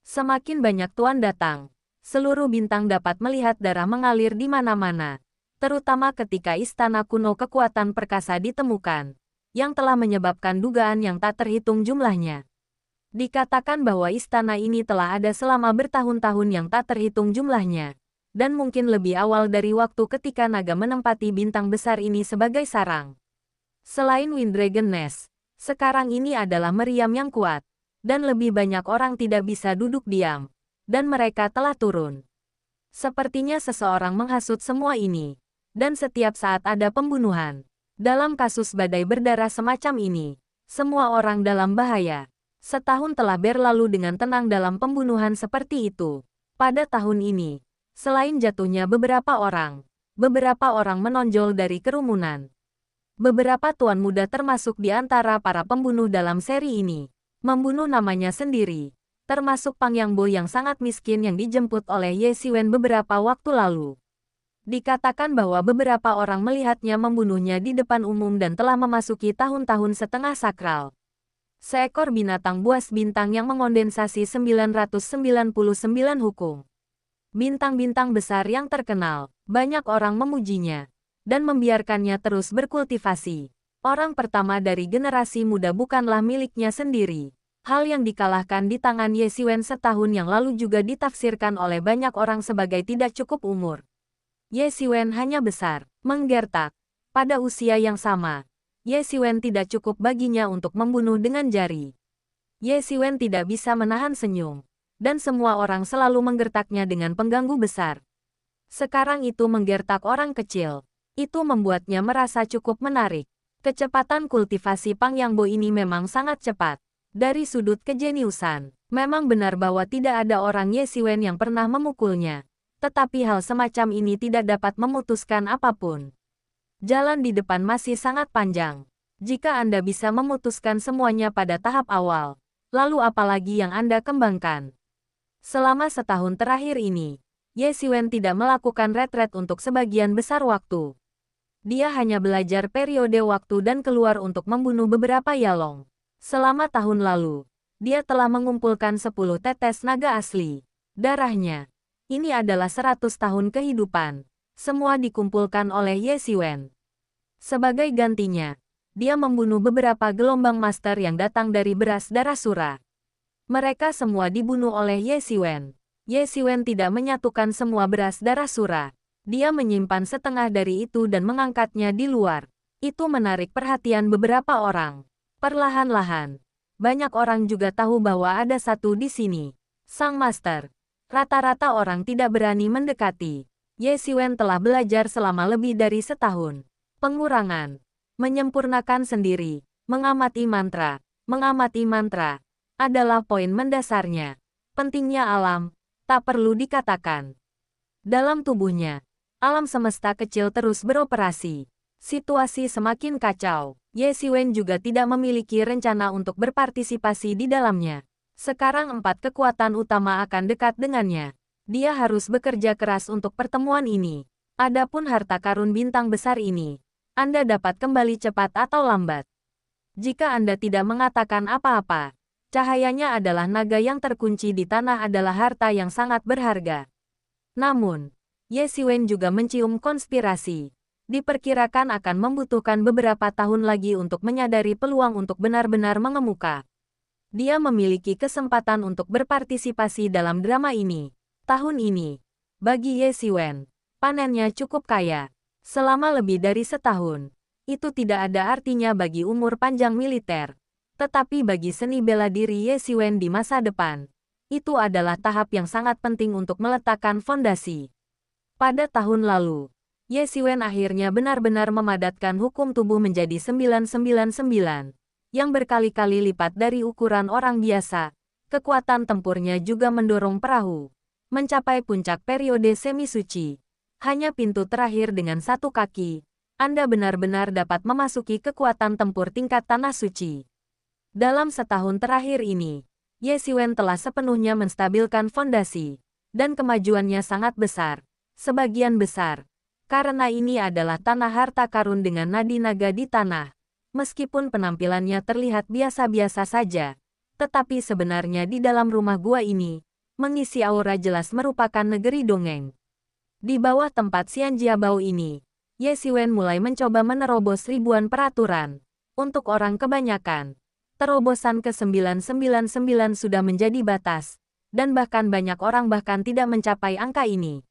Semakin banyak tuan datang, seluruh bintang dapat melihat darah mengalir di mana-mana, terutama ketika istana kuno kekuatan perkasa ditemukan, yang telah menyebabkan dugaan yang tak terhitung jumlahnya. Dikatakan bahwa istana ini telah ada selama bertahun-tahun yang tak terhitung jumlahnya, dan mungkin lebih awal dari waktu ketika naga menempati bintang besar ini sebagai sarang. Selain Windragon Nest, sekarang ini adalah meriam yang kuat. Dan lebih banyak orang tidak bisa duduk diam. Dan mereka telah turun. Sepertinya seseorang menghasut semua ini. Dan setiap saat ada pembunuhan. Dalam kasus badai berdarah semacam ini, semua orang dalam bahaya. Setahun telah berlalu dengan tenang dalam pembunuhan seperti itu. Pada tahun ini, selain jatuhnya beberapa orang menonjol dari kerumunan. Beberapa tuan muda termasuk di antara para pembunuh dalam seri ini, membunuh namanya sendiri, termasuk Pang Yangbo yang sangat miskin yang dijemput oleh Ye Xiwen beberapa waktu lalu. Dikatakan bahwa beberapa orang melihatnya membunuhnya di depan umum dan telah memasuki tahun-tahun setengah sakral. Seekor binatang buas bintang yang mengondensasi 999 hukum. Bintang-bintang besar yang terkenal, banyak orang memujinya dan membiarkannya terus berkultivasi. Orang pertama dari generasi muda bukanlah miliknya sendiri. Hal yang dikalahkan di tangan Ye Xiwen setahun yang lalu juga ditafsirkan oleh banyak orang sebagai tidak cukup umur. Ye Xiwen hanya besar, menggertak. Pada usia yang sama, Ye Xiwen tidak cukup baginya untuk membunuh dengan jari. Ye Xiwen tidak bisa menahan senyum, dan semua orang selalu menggertaknya dengan pengganggu besar. Sekarang itu menggertak orang kecil. Itu membuatnya merasa cukup menarik. Kecepatan kultivasi Pang Yangbo ini memang sangat cepat. Dari sudut kejeniusan, memang benar bahwa tidak ada orang Ye Xiwen yang pernah memukulnya. Tetapi hal semacam ini tidak dapat memutuskan apapun. Jalan di depan masih sangat panjang. Jika Anda bisa memutuskan semuanya pada tahap awal, lalu apalagi yang Anda kembangkan? Selama setahun terakhir ini, Ye Xiwen tidak melakukan retret untuk sebagian besar waktu. Dia hanya belajar periode waktu dan keluar untuk membunuh beberapa Yalong. Selama tahun lalu, dia telah mengumpulkan 10 tetes naga asli. Darahnya. Ini adalah 100 tahun kehidupan. Semua dikumpulkan oleh Ye Xiwen. Sebagai gantinya, dia membunuh beberapa gelombang master yang datang dari beras darah Sura. Mereka semua dibunuh oleh Ye Xiwen. Ye Xiwen tidak menyatukan semua beras darah Sura. Dia menyimpan setengah dari itu dan mengangkatnya di luar. Itu menarik perhatian beberapa orang. Perlahan-lahan, banyak orang juga tahu bahwa ada satu di sini. Sang Master. Rata-rata orang tidak berani mendekati. Ye Xiwen telah belajar selama lebih dari setahun. Pengurangan. Menyempurnakan sendiri. Mengamati mantra. Mengamati mantra adalah poin mendasarnya. Pentingnya alam, tak perlu dikatakan. Dalam tubuhnya, alam semesta kecil terus beroperasi. Situasi semakin kacau. Ye Xiwen juga tidak memiliki rencana untuk berpartisipasi di dalamnya. Sekarang 4 kekuatan utama akan dekat dengannya. Dia harus bekerja keras untuk pertemuan ini. Adapun harta karun bintang besar ini, Anda dapat kembali cepat atau lambat. Jika Anda tidak mengatakan apa-apa, cahayanya adalah naga yang terkunci di tanah adalah harta yang sangat berharga. Namun, Ye Xiwen juga mencium konspirasi. Diperkirakan akan membutuhkan beberapa tahun lagi untuk menyadari peluang untuk benar-benar mengemuka. Dia memiliki kesempatan untuk berpartisipasi dalam drama ini. Tahun ini, bagi Ye Xiwen, panennya cukup kaya. Selama lebih dari setahun, itu tidak ada artinya bagi umur panjang militer. Tetapi bagi seni bela diri Ye Xiwen di masa depan, itu adalah tahap yang sangat penting untuk meletakkan fondasi. Pada tahun lalu, Ye Xiwen akhirnya benar-benar memadatkan hukum tubuh menjadi 999, yang berkali-kali lipat dari ukuran orang biasa. Kekuatan tempurnya juga mendorong perahu mencapai puncak periode semi suci. Hanya pintu terakhir dengan 1 kaki, Anda benar-benar dapat memasuki kekuatan tempur tingkat tanah suci. Dalam setahun terakhir ini, Ye Xiwen telah sepenuhnya menstabilkan fondasi, dan kemajuannya sangat besar. Sebagian besar, karena ini adalah tanah harta karun dengan nadi naga di tanah. Meskipun penampilannya terlihat biasa-biasa saja, tetapi sebenarnya di dalam rumah gua ini, mengisi aura jelas merupakan negeri dongeng. Di bawah tempat Xian Jiabao ini, Ye Xiwen mulai mencoba menerobos ribuan peraturan. Untuk orang kebanyakan, terobosan ke-999 sudah menjadi batas, dan bahkan banyak orang bahkan tidak mencapai angka ini.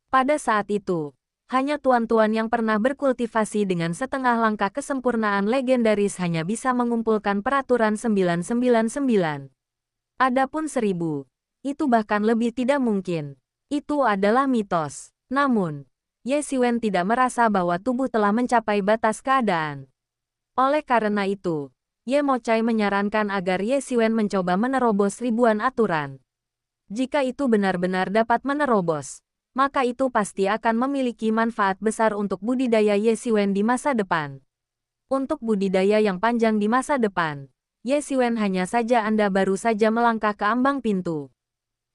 Pada saat itu, hanya tuan-tuan yang pernah berkultivasi dengan setengah langkah kesempurnaan legendaris hanya bisa mengumpulkan peraturan 999. Adapun 1000, itu bahkan lebih tidak mungkin. Itu adalah mitos. Namun, Ye Xiwen tidak merasa bahwa tubuh telah mencapai batas keadaan. Oleh karena itu, Ye Mo Chai menyarankan agar Ye Xiwen mencoba menerobos ribuan aturan. Jika itu benar-benar dapat menerobos, maka itu pasti akan memiliki manfaat besar untuk budidaya Ye Xiwen di masa depan. Untuk budidaya yang panjang di masa depan, Ye Xiwen hanya saja Anda baru saja melangkah ke ambang pintu.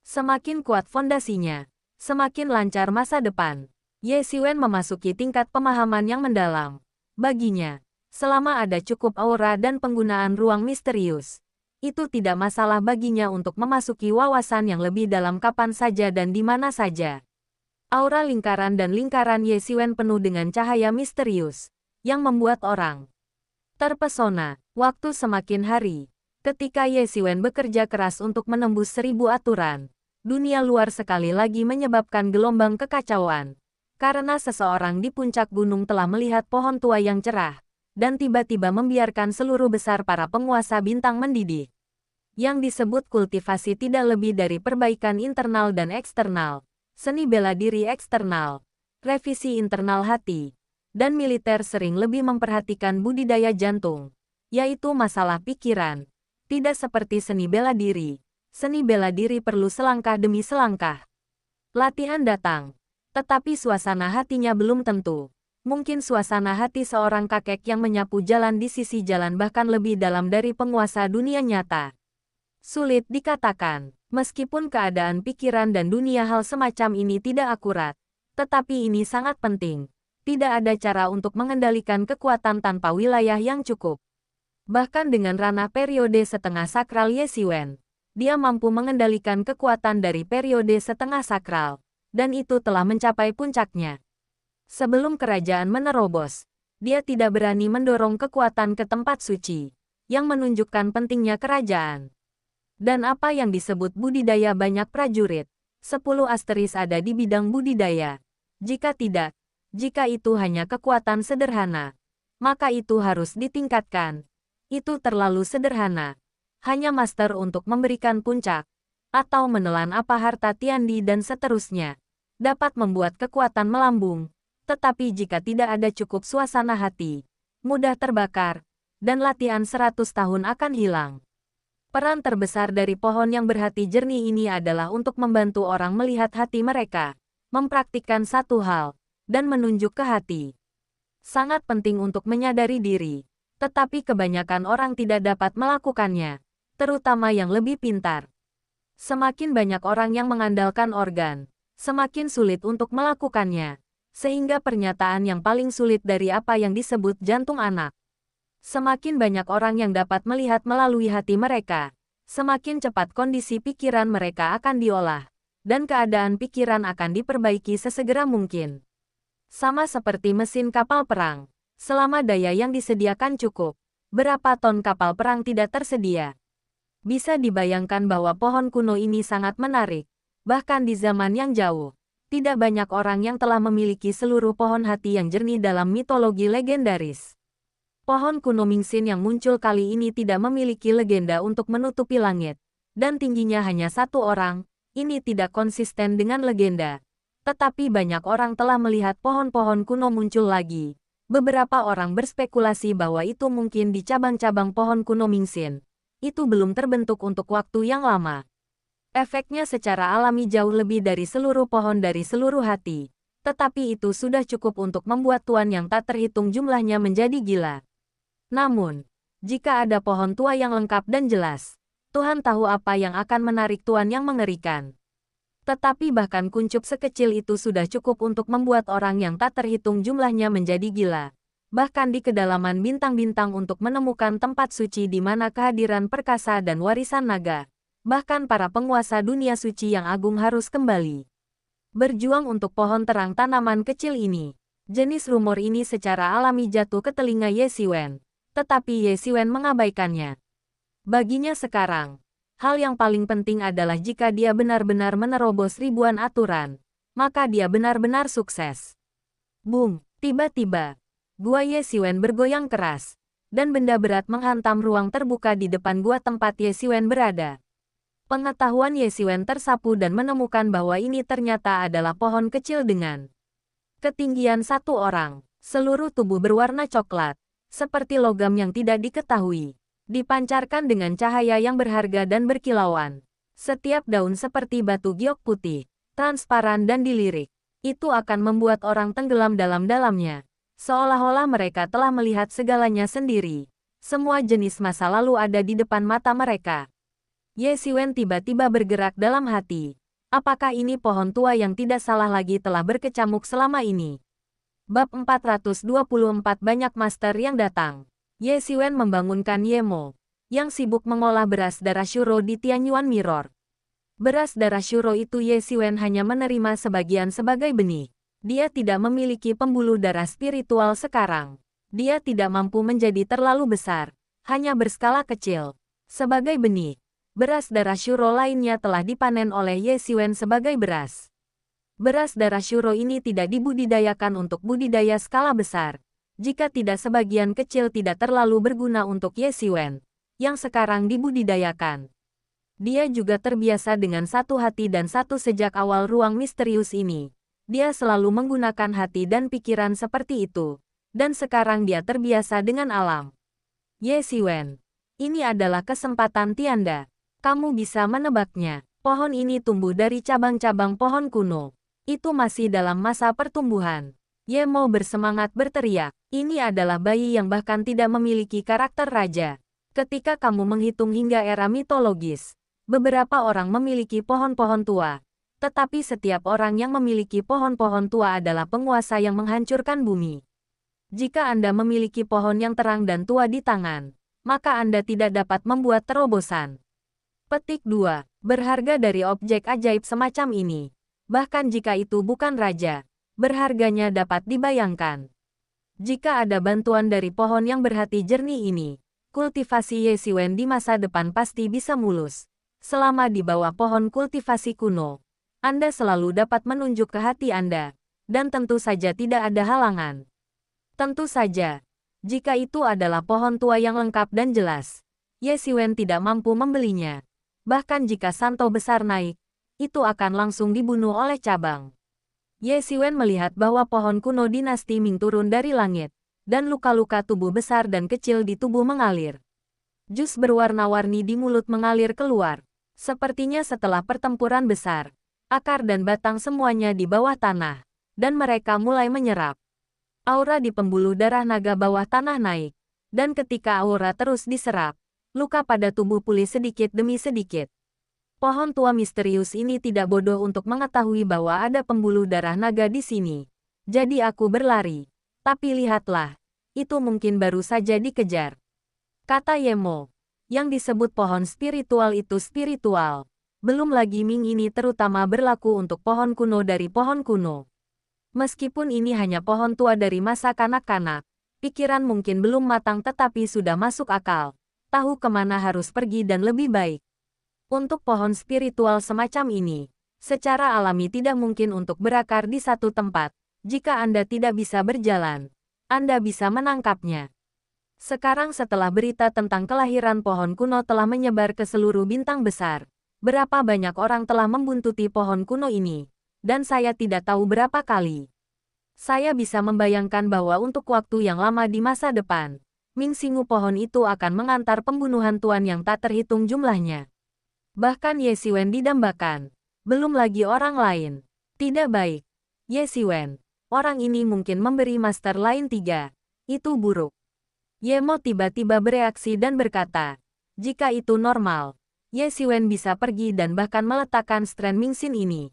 Semakin kuat fondasinya, semakin lancar masa depan. Ye Xiwen memasuki tingkat pemahaman yang mendalam. Baginya, selama ada cukup aura dan penggunaan ruang misterius, itu tidak masalah baginya untuk memasuki wawasan yang lebih dalam kapan saja dan di mana saja. Aura lingkaran dan lingkaran Ye Xiwen penuh dengan cahaya misterius, yang membuat orang terpesona. Waktu semakin hari, ketika Ye Xiwen bekerja keras untuk menembus 1000 aturan, dunia luar sekali lagi menyebabkan gelombang kekacauan. Karena seseorang di puncak gunung telah melihat pohon tua yang cerah, dan tiba-tiba membiarkan seluruh besar para penguasa bintang mendidih. Yang disebut kultivasi tidak lebih dari perbaikan internal dan eksternal, seni bela diri eksternal, revisi internal hati, dan militer sering lebih memperhatikan budidaya jantung, yaitu masalah pikiran. Tidak seperti seni bela diri. Seni bela diri perlu selangkah demi selangkah. Latihan datang, tetapi suasana hatinya belum tentu. Mungkin suasana hati seorang kakek yang menyapu jalan di sisi jalan bahkan lebih dalam dari penguasa dunia nyata. Sulit dikatakan, meskipun keadaan pikiran dan dunia hal semacam ini tidak akurat, tetapi ini sangat penting. Tidak ada cara untuk mengendalikan kekuatan tanpa wilayah yang cukup. Bahkan dengan ranah periode setengah sakral Ye Xiwen, dia mampu mengendalikan kekuatan dari periode setengah sakral. Dan itu telah mencapai puncaknya. Sebelum kerajaan menerobos, dia tidak berani mendorong kekuatan ke tempat suci, yang menunjukkan pentingnya kerajaan. Dan apa yang disebut budidaya banyak prajurit, 10 asteris ada di bidang budidaya. Jika tidak, jika itu hanya kekuatan sederhana, maka itu harus ditingkatkan. Itu terlalu sederhana. Hanya master untuk memberikan puncak, atau menelan apa harta Tiandi dan seterusnya. Dapat membuat kekuatan melambung, tetapi jika tidak ada cukup suasana hati, mudah terbakar, dan latihan 100 tahun akan hilang. Peran terbesar dari pohon yang berhati jernih ini adalah untuk membantu orang melihat hati mereka, mempraktikkan satu hal, dan menunjuk ke hati. Sangat penting untuk menyadari diri, tetapi kebanyakan orang tidak dapat melakukannya, terutama yang lebih pintar. Semakin banyak orang yang mengandalkan organ, semakin sulit untuk melakukannya, sehingga pernyataan yang paling sulit dari apa yang disebut jantung anak. Semakin banyak orang yang dapat melihat melalui hati mereka, semakin cepat kondisi pikiran mereka akan diolah, dan keadaan pikiran akan diperbaiki sesegera mungkin. Sama seperti mesin kapal perang, selama daya yang disediakan cukup, berapa ton kapal perang tidak tersedia. Bisa dibayangkan bahwa pohon kuno ini sangat menarik. Bahkan di zaman yang jauh, tidak banyak orang yang telah memiliki seluruh pohon hati yang jernih dalam mitologi legendaris. Pohon kuno Mingxin yang muncul kali ini tidak memiliki legenda untuk menutupi langit, dan tingginya hanya satu orang. Ini tidak konsisten dengan legenda. Tetapi banyak orang telah melihat pohon-pohon kuno muncul lagi. Beberapa orang berspekulasi bahwa itu mungkin di cabang-cabang pohon kuno Mingxin. Itu belum terbentuk untuk waktu yang lama. Efeknya secara alami jauh lebih dari seluruh pohon dari seluruh hati. Tetapi itu sudah cukup untuk membuat tuan yang tak terhitung jumlahnya menjadi gila. Namun, jika ada pohon tua yang lengkap dan jelas, Tuhan tahu apa yang akan menarik tuan yang mengerikan. Tetapi bahkan kuncup sekecil itu sudah cukup untuk membuat orang yang tak terhitung jumlahnya menjadi gila. Bahkan di kedalaman bintang-bintang untuk menemukan tempat suci di mana kehadiran perkasa dan warisan naga. Bahkan para penguasa dunia suci yang agung harus kembali berjuang untuk pohon terang tanaman kecil ini. Jenis rumor ini secara alami jatuh ke telinga Ye Xiwen, tetapi Ye Xiwen mengabaikannya. Baginya sekarang, hal yang paling penting adalah jika dia benar-benar menerobos ribuan aturan, maka dia benar-benar sukses. Boom! Tiba-tiba, gua Ye Xiwen bergoyang keras, dan benda berat menghantam ruang terbuka di depan gua tempat Ye Xiwen berada. Pengetahuan Ye Xiwen tersapu dan menemukan bahwa ini ternyata adalah pohon kecil dengan ketinggian satu orang. Seluruh tubuh berwarna coklat, seperti logam yang tidak diketahui, dipancarkan dengan cahaya yang berharga dan berkilauan. Setiap daun seperti batu giok putih, transparan dan dilirik. Itu akan membuat orang tenggelam dalam-dalamnya. Seolah-olah mereka telah melihat segalanya sendiri. Semua jenis masa lalu ada di depan mata mereka. Ye Xiwen tiba-tiba bergerak dalam hati. Apakah ini pohon tua yang tidak salah lagi telah berkecamuk selama ini? Bab 424 Banyak master yang datang. Ye Xiwen membangunkan Ye Mo, yang sibuk mengolah beras darah Shuro di Tianyuan Mirror. Beras darah Shuro itu Ye Xiwen hanya menerima sebagian sebagai benih. Dia tidak memiliki pembuluh darah spiritual sekarang. Dia tidak mampu menjadi terlalu besar, hanya berskala kecil. Sebagai benih, beras darah Shuro lainnya telah dipanen oleh Ye Xiwen sebagai beras. Beras darah Shuro ini tidak dibudidayakan untuk budidaya skala besar. Jika tidak, sebagian kecil tidak terlalu berguna untuk Ye Xiwen, yang sekarang dibudidayakan. Dia juga terbiasa dengan satu hati dan satu sejak awal ruang misterius ini. Dia selalu menggunakan hati dan pikiran seperti itu. Dan sekarang dia terbiasa dengan alam. Ye Xiwen, ini adalah kesempatan Tianda. Kamu bisa menebaknya. Pohon ini tumbuh dari cabang-cabang pohon kuno. Itu masih dalam masa pertumbuhan. Ye Mo bersemangat berteriak. Ini adalah bayi yang bahkan tidak memiliki karakter raja. Ketika kamu menghitung hingga era mitologis, beberapa orang memiliki pohon-pohon tua. Tetapi setiap orang yang memiliki pohon-pohon tua adalah penguasa yang menghancurkan bumi. Jika Anda memiliki pohon yang terang dan tua di tangan, maka Anda tidak dapat membuat terobosan. Petik 2. Berharga dari objek ajaib semacam ini. Bahkan jika itu bukan raja, berharganya dapat dibayangkan. Jika ada bantuan dari pohon yang berhati jernih ini, kultivasi Ye Xiwen di masa depan pasti bisa mulus. Selama di bawah pohon kultivasi kuno, Anda selalu dapat menunjuk ke hati Anda, dan tentu saja tidak ada halangan. Tentu saja, jika itu adalah pohon tua yang lengkap dan jelas, Ye Xiwen tidak mampu membelinya. Bahkan jika Santo besar naik, itu akan langsung dibunuh oleh cabang. Ye Xiwen melihat bahwa pohon kuno dinasti Ming turun dari langit, dan luka-luka tubuh besar dan kecil di tubuh mengalir. Jus berwarna-warni di mulut mengalir keluar. Sepertinya setelah pertempuran besar, akar dan batang semuanya di bawah tanah, dan mereka mulai menyerap. Aura di pembuluh darah naga bawah tanah naik, dan ketika aura terus diserap, luka pada tubuh pulih sedikit demi sedikit. Pohon tua misterius ini tidak bodoh untuk mengetahui bahwa ada pembuluh darah naga di sini. Jadi aku berlari. Tapi lihatlah, itu mungkin baru saja dikejar. Kata Ye Mo, yang disebut pohon spiritual itu spiritual. Belum lagi Ming ini terutama berlaku untuk pohon kuno dari pohon kuno. Meskipun ini hanya pohon tua dari masa kanak-kanak, pikiran mungkin belum matang tetapi sudah masuk akal. Tahu kemana harus pergi dan lebih baik. Untuk pohon spiritual semacam ini, secara alami tidak mungkin untuk berakar di satu tempat. Jika Anda tidak bisa berjalan, Anda bisa menangkapnya. Sekarang setelah berita tentang kelahiran pohon kuno telah menyebar ke seluruh bintang besar, berapa banyak orang telah membuntuti pohon kuno ini, dan saya tidak tahu berapa kali. Saya bisa membayangkan bahwa untuk waktu yang lama di masa depan, Ming Singu pohon itu akan mengantar pembunuhan tuan yang tak terhitung jumlahnya. Bahkan Ye Xiwen didambakan. Belum lagi orang lain. Tidak baik. Ye Xiwen, orang ini mungkin memberi master lain 3. Itu buruk. Ye Mo tiba-tiba bereaksi dan berkata, jika itu normal, Ye Xiwen bisa pergi dan bahkan meletakkan Strand Mingxin ini.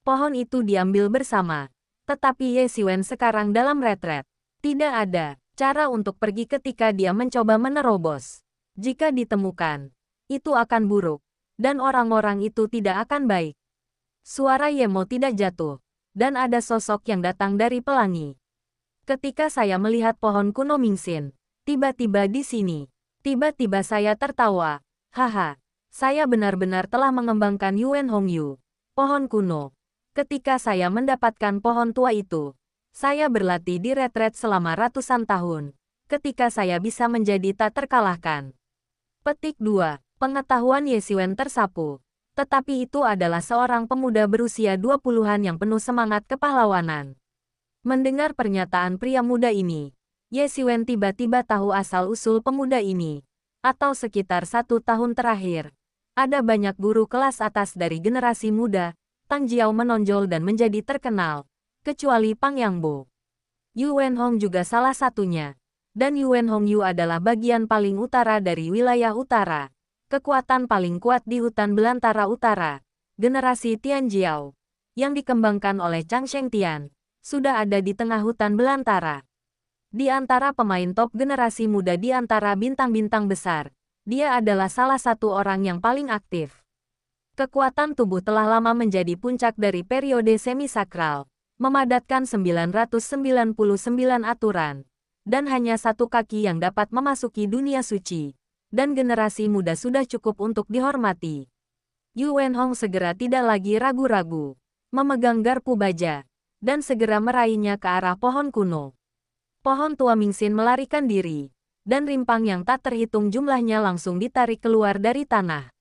Pohon itu diambil bersama. Tetapi Ye Xiwen sekarang dalam retret. Tidak ada cara untuk pergi ketika dia mencoba menerobos. Jika ditemukan, itu akan buruk. Dan orang-orang itu tidak akan baik. Suara Ye Mo tidak jatuh, dan ada sosok yang datang dari pelangi. Ketika saya melihat pohon kuno Mingxin, tiba-tiba di sini, tiba-tiba saya tertawa. Haha, saya benar-benar telah mengembangkan Yuan Hongyu, pohon kuno. Ketika saya mendapatkan pohon tua itu, saya berlatih di retret selama ratusan tahun. Ketika saya bisa menjadi tak terkalahkan. Petik 2. Pengetahuan Ye Xiwen tersapu. Tetapi itu adalah seorang pemuda berusia 20-an yang penuh semangat kepahlawanan. Mendengar pernyataan pria muda ini, Ye Xiwen tiba-tiba tahu asal-usul pemuda ini. Atau sekitar 1 tahun terakhir, Ada banyak guru kelas atas dari generasi muda. Tang Jiao menonjol dan menjadi terkenal, kecuali Pang Yangbo. Yu Wenhong juga salah satunya. Dan Yu Wenhong Yu adalah bagian paling utara dari wilayah utara. Kekuatan paling kuat di hutan belantara utara. Generasi Tian Jiao, yang dikembangkan oleh Chang Shengtian, sudah ada di tengah hutan belantara. Di antara pemain top generasi muda di antara bintang-bintang besar, dia adalah salah satu orang yang paling aktif. Kekuatan tubuh telah lama menjadi puncak dari periode semi-sakral, memadatkan 999 aturan, dan hanya satu kaki yang dapat memasuki dunia suci, dan generasi muda sudah cukup untuk dihormati. Yu Wenhong segera tidak lagi ragu-ragu, memegang garpu baja, dan segera meraihnya ke arah pohon kuno. Pohon tua Mingxin melarikan diri, dan rimpang yang tak terhitung jumlahnya langsung ditarik keluar dari tanah.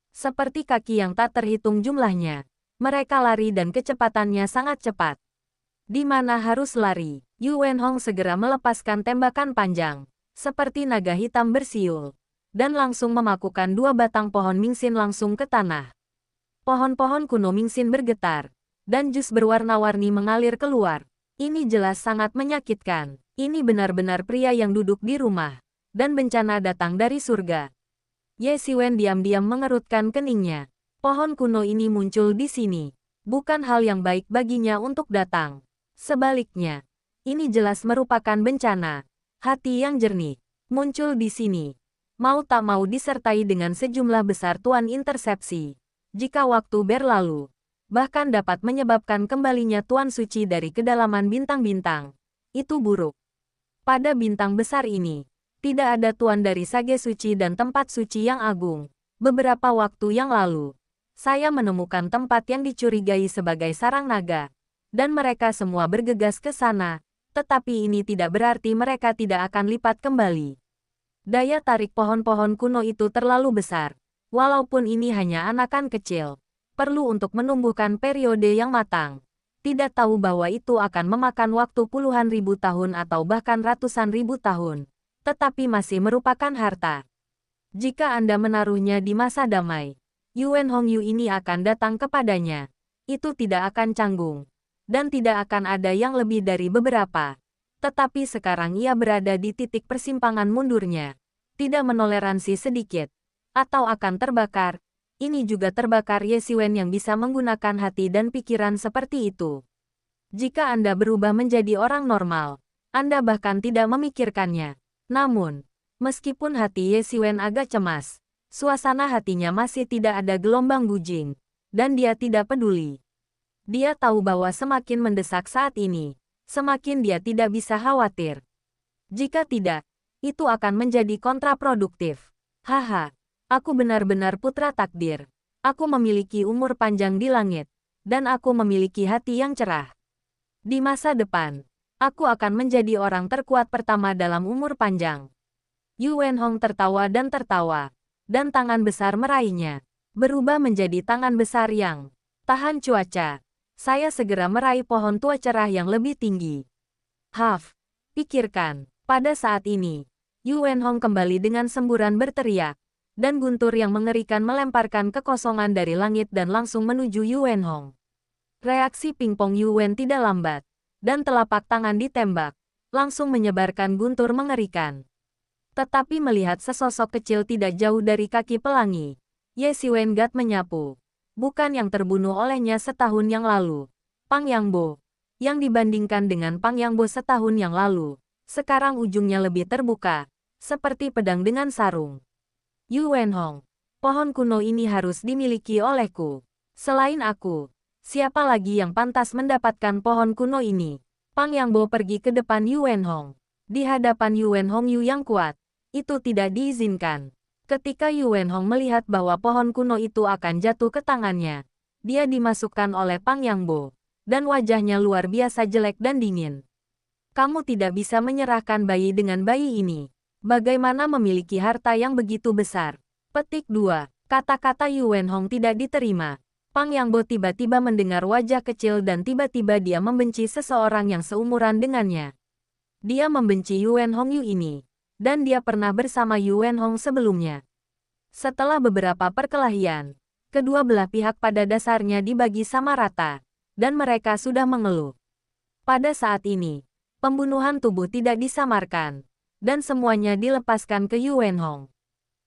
Seperti kaki yang tak terhitung jumlahnya, mereka lari dan kecepatannya sangat cepat. Di mana harus lari, Yu Wenhong segera melepaskan tembakan panjang, seperti naga hitam bersiul, dan langsung memakukan dua batang pohon Mingxin langsung ke tanah. Pohon-pohon kuno Mingxin bergetar, dan jus berwarna-warni mengalir keluar. Ini jelas sangat menyakitkan. Ini benar-benar pria yang duduk di rumah, dan bencana datang dari surga. Ye Siwen diam-diam mengerutkan keningnya. Pohon kuno ini muncul di sini. Bukan hal yang baik baginya untuk datang. Sebaliknya, ini jelas merupakan bencana. Hati yang jernih muncul di sini. Mau tak mau disertai dengan sejumlah besar tuan intersepsi. Jika waktu berlalu, bahkan dapat menyebabkan kembalinya tuan suci dari kedalaman bintang-bintang. Itu buruk. Pada bintang besar ini, tidak ada tuan dari Sage Suci dan tempat suci yang agung. Beberapa waktu yang lalu, saya menemukan tempat yang dicurigai sebagai sarang naga, dan mereka semua bergegas ke sana, tetapi ini tidak berarti mereka tidak akan lipat kembali. Daya tarik pohon-pohon kuno itu terlalu besar, walaupun ini hanya anakan kecil, perlu untuk menumbuhkan periode yang matang. Tidak tahu bahwa itu akan memakan waktu puluhan ribu tahun atau bahkan ratusan ribu tahun. Tetapi masih merupakan harta. Jika Anda menaruhnya di masa damai, Yu Wenhong Yu ini akan datang kepadanya. Itu tidak akan canggung. Dan tidak akan ada yang lebih dari beberapa. Tetapi sekarang ia berada di titik persimpangan mundurnya. Tidak menoleransi sedikit. Atau akan terbakar. Ini juga terbakar Ye Siwen yang bisa menggunakan hati dan pikiran seperti itu. Jika Anda berubah menjadi orang normal, Anda bahkan tidak memikirkannya. Namun, meskipun hati Ye Siwen agak cemas, suasana hatinya masih tidak ada gelombang gujing, dan dia tidak peduli. Dia tahu bahwa semakin mendesak saat ini, semakin dia tidak bisa khawatir. Jika tidak, itu akan menjadi kontraproduktif. Haha, aku benar-benar putra takdir. Aku memiliki umur panjang di langit, dan aku memiliki hati yang cerah. Di masa depan, aku akan menjadi orang terkuat pertama dalam umur panjang. Yu Wenhong tertawa, dan tangan besar meraihnya. Berubah menjadi tangan besar yang tahan cuaca. Saya segera meraih pohon tua cerah yang lebih tinggi. Haf, pikirkan, pada saat ini, Yu Wenhong kembali dengan semburan berteriak, dan guntur yang mengerikan melemparkan kekosongan dari langit dan langsung menuju Yu Wenhong. Reaksi pingpong Yu Wen tidak lambat, dan telapak tangan ditembak, langsung menyebarkan guntur mengerikan. Tetapi melihat sesosok kecil tidak jauh dari kaki pelangi, Ye Siwen Gat menyapu. Bukan yang terbunuh olehnya setahun yang lalu, Pang Yangbo. Yang dibandingkan dengan Pang Yangbo setahun yang lalu, sekarang ujungnya lebih terbuka, seperti pedang dengan sarung. Yu Wenhong, pohon kuno ini harus dimiliki olehku. Selain aku, siapa lagi yang pantas mendapatkan pohon kuno ini? Pang Yangbo pergi ke depan Yu Wenhong. Di hadapan Yu Wenhong Yu yang kuat, itu tidak diizinkan. Ketika Yu Wenhong melihat bahwa pohon kuno itu akan jatuh ke tangannya, dia dimasukkan oleh Pang Yangbo, dan wajahnya luar biasa jelek dan dingin. Kamu tidak bisa menyerahkan bayi dengan bayi ini. Bagaimana memiliki harta yang begitu besar? Petik 2. Kata-kata Yu Wenhong tidak diterima. Pang Yangbo tiba-tiba mendengar wajah kecil dan tiba-tiba dia membenci seseorang yang seumuran dengannya. Dia membenci Yu Wenhong Yu ini, dan dia pernah bersama Yu Wenhong sebelumnya. Setelah beberapa perkelahian, kedua belah pihak pada dasarnya dibagi sama rata, dan mereka sudah mengeluh. Pada saat ini, pembunuhan tubuh tidak disamarkan, dan semuanya dilepaskan ke Yu Wenhong.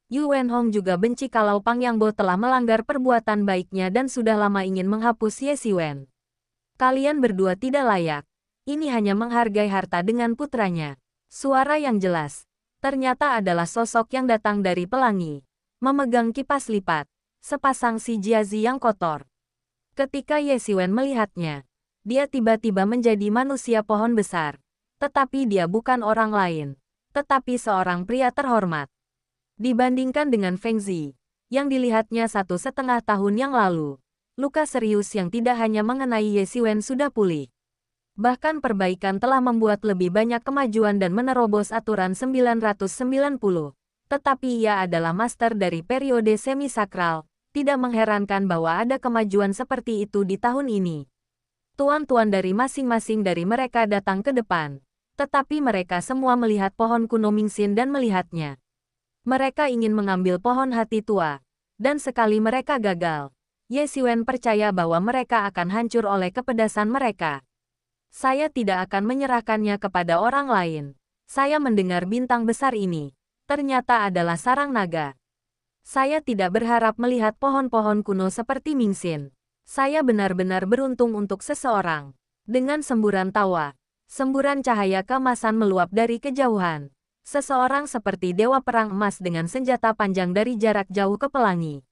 Yu Wenhong juga benci kalau Pang Yangbo telah melanggar perbuatan baiknya dan sudah lama ingin menghapus Ye Siwen. Kalian berdua tidak layak. Ini hanya menghargai harta dengan putranya. Suara yang jelas. Ternyata adalah sosok yang datang dari pelangi. Memegang kipas lipat. Sepasang si Jiazi yang kotor. Ketika Ye Siwen melihatnya, dia tiba-tiba menjadi manusia pohon besar. Tetapi dia bukan orang lain. Tetapi seorang pria terhormat. Dibandingkan dengan Feng Zi, yang dilihatnya 1,5 tahun yang lalu, luka serius yang tidak hanya mengenai Ye Siwen sudah pulih. Bahkan perbaikan telah membuat lebih banyak kemajuan dan menerobos aturan 990. Tetapi ia adalah master dari periode semi-sakral, tidak mengherankan bahwa ada kemajuan seperti itu di tahun ini. Tuan-tuan dari masing-masing dari mereka datang ke depan, tetapi mereka semua melihat pohon kuno Mingxin dan melihatnya. Mereka ingin mengambil pohon hati tua, dan sekali mereka gagal, Ye Siwen percaya bahwa mereka akan hancur oleh kepedasan mereka. Saya tidak akan menyerahkannya kepada orang lain. Saya mendengar bintang besar ini. Ternyata adalah sarang naga. Saya tidak berharap melihat pohon-pohon kuno seperti Mingxin. Saya benar-benar beruntung untuk seseorang. Dengan semburan tawa, semburan cahaya keemasan meluap dari kejauhan. Seseorang seperti dewa perang emas dengan senjata panjang dari jarak jauh ke pelangi.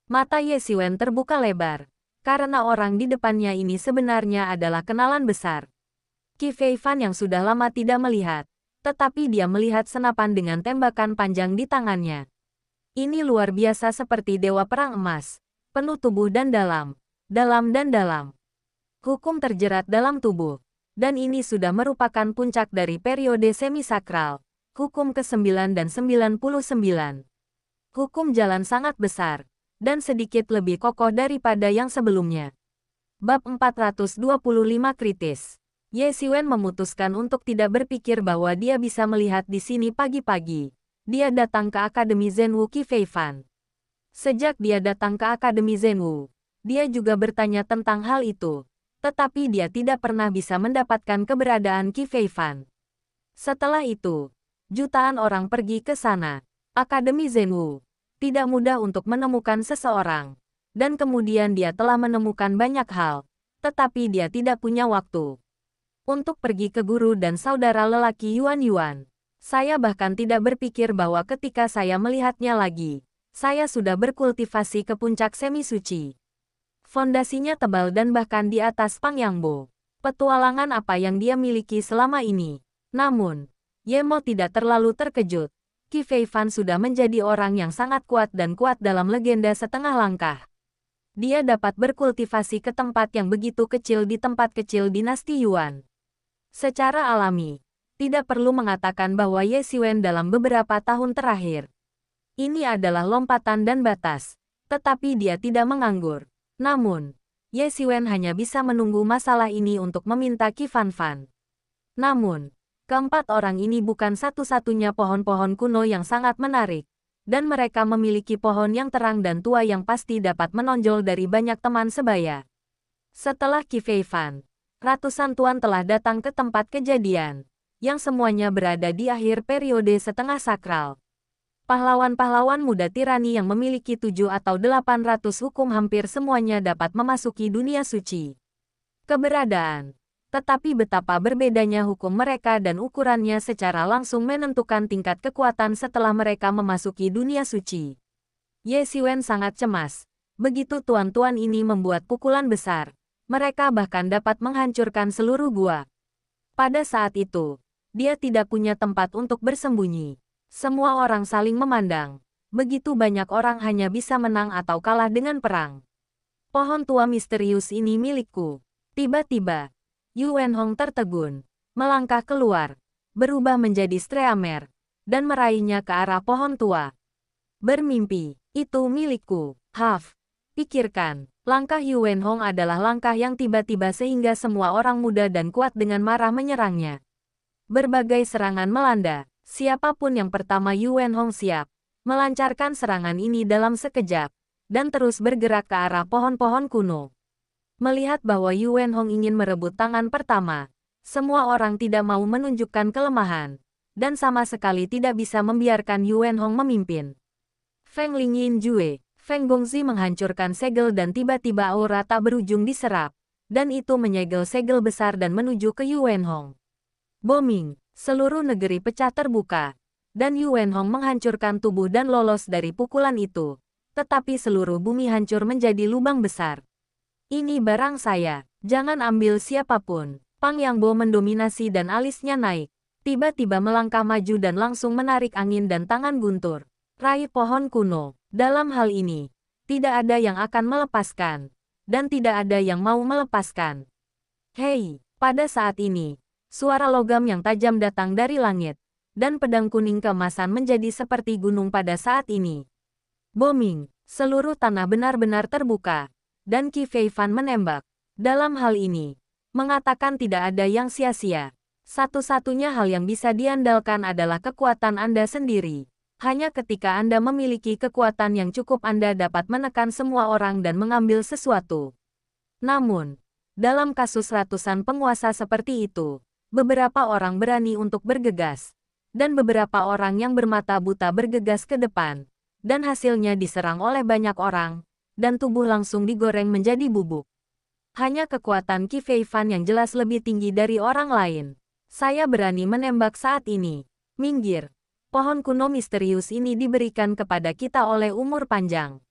Mata Ye Siwen terbuka lebar. Karena orang di depannya ini sebenarnya adalah kenalan besar. Qi Feifan yang sudah lama tidak melihat, tetapi dia melihat senapan dengan tembakan panjang di tangannya. Ini luar biasa seperti dewa perang emas, penuh tubuh dan dalam, dalam dan dalam. Hukum terjerat dalam tubuh, dan ini sudah merupakan puncak dari periode semi-sakral, hukum ke-9 dan 99. Hukum jalan sangat besar, dan sedikit lebih kokoh daripada yang sebelumnya. Bab 425 kritis. Ye Siwen memutuskan untuk tidak berpikir bahwa dia bisa melihat di sini pagi-pagi. Dia datang ke Akademi Zhenwu Qi Feifan. Sejak dia datang ke Akademi Zhenwu, dia juga bertanya tentang hal itu. Tetapi dia tidak pernah bisa mendapatkan keberadaan Qi Feifan. Setelah itu, jutaan orang pergi ke sana. Akademi Zhenwu. Tidak mudah untuk menemukan seseorang. Dan kemudian dia telah menemukan banyak hal. Tetapi dia tidak punya waktu untuk pergi ke guru dan saudara lelaki Yuan. Saya bahkan tidak berpikir bahwa ketika saya melihatnya lagi, saya sudah berkultivasi ke puncak semi-suci. Fondasinya tebal dan bahkan di atas Pang Yangbo. Petualangan apa yang dia miliki selama ini. Namun, Ye Mo tidak terlalu terkejut. Qi Feifan sudah menjadi orang yang sangat kuat dan kuat dalam legenda setengah langkah. Dia dapat berkultivasi ke tempat yang begitu kecil di tempat kecil dinasti Yuan. Secara alami, tidak perlu mengatakan bahwa Ye Siwen dalam beberapa tahun terakhir. Ini adalah lompatan dan batas, tetapi dia tidak menganggur. Namun, Ye Siwen hanya bisa menunggu masalah ini untuk meminta Qi Fanfan. Namun, keempat orang ini bukan satu-satunya pohon-pohon kuno yang sangat menarik, dan mereka memiliki pohon yang terang dan tua yang pasti dapat menonjol dari banyak teman sebaya. Setelah Qi Feifan, ratusan tuan telah datang ke tempat kejadian, yang semuanya berada di akhir periode setengah sakral. Pahlawan-pahlawan muda tirani yang memiliki 7 atau 800 hukum hampir semuanya dapat memasuki dunia suci. Keberadaan. Tetapi betapa berbedanya hukum mereka dan ukurannya secara langsung menentukan tingkat kekuatan setelah mereka memasuki dunia suci. Ye Siwen sangat cemas. Begitu tuan-tuan ini membuat pukulan besar, mereka bahkan dapat menghancurkan seluruh gua. Pada saat itu, dia tidak punya tempat untuk bersembunyi. Semua orang saling memandang. Begitu banyak orang hanya bisa menang atau kalah dengan perang. Pohon tua misterius ini milikku. Tiba-tiba, Yu Wenhong tertegun, melangkah keluar, berubah menjadi Streamer, dan meraihnya ke arah pohon tua. Bermimpi, itu milikku. Haf, pikirkan, langkah Yu Wenhong adalah langkah yang tiba-tiba sehingga semua orang muda dan kuat dengan marah menyerangnya. Berbagai serangan melanda, siapapun yang pertama Yu Wenhong siap. melancarkan serangan ini dalam sekejap, dan terus bergerak ke arah pohon-pohon kuno. Melihat bahwa Yuan Hong ingin merebut tangan pertama, semua orang tidak mau menunjukkan kelemahan, dan sama sekali tidak bisa membiarkan Yuan Hong memimpin. Feng Lingyin Jue, Feng Gongzi menghancurkan segel dan tiba-tiba aura tak berujung diserap, dan itu menyegel segel besar dan menuju ke Yuan Hong. Booming, seluruh negeri pecah terbuka, dan Yuan Hong menghancurkan tubuh dan lolos dari pukulan itu, tetapi seluruh bumi hancur menjadi lubang besar. Ini barang saya, jangan ambil siapapun. Pang Yangbo mendominasi dan alisnya naik. Tiba-tiba melangkah maju dan langsung menarik angin dan tangan guntur. Raih pohon kuno. Dalam hal ini, tidak ada yang akan melepaskan. Dan tidak ada yang mau melepaskan. Hei, pada saat ini, suara logam yang tajam datang dari langit. Dan pedang kuning keemasan menjadi seperti gunung pada saat ini. Booming, seluruh tanah benar-benar terbuka. Dan Qi Feifan menembak. Dalam hal ini, mengatakan tidak ada yang sia-sia. Satu-satunya hal yang bisa diandalkan adalah kekuatan Anda sendiri. Hanya ketika Anda memiliki kekuatan yang cukup Anda dapat menekan semua orang dan mengambil sesuatu. Namun, dalam kasus ratusan penguasa seperti itu, beberapa orang berani untuk bergegas. Dan beberapa orang yang bermata buta bergegas ke depan. Dan hasilnya diserang oleh banyak orang. Dan tubuh langsung digoreng menjadi bubuk. Hanya kekuatan Qi Feifan yang jelas lebih tinggi dari orang lain. Saya berani menembak saat ini. Minggir. Pohon kuno misterius ini diberikan kepada kita oleh umur panjang.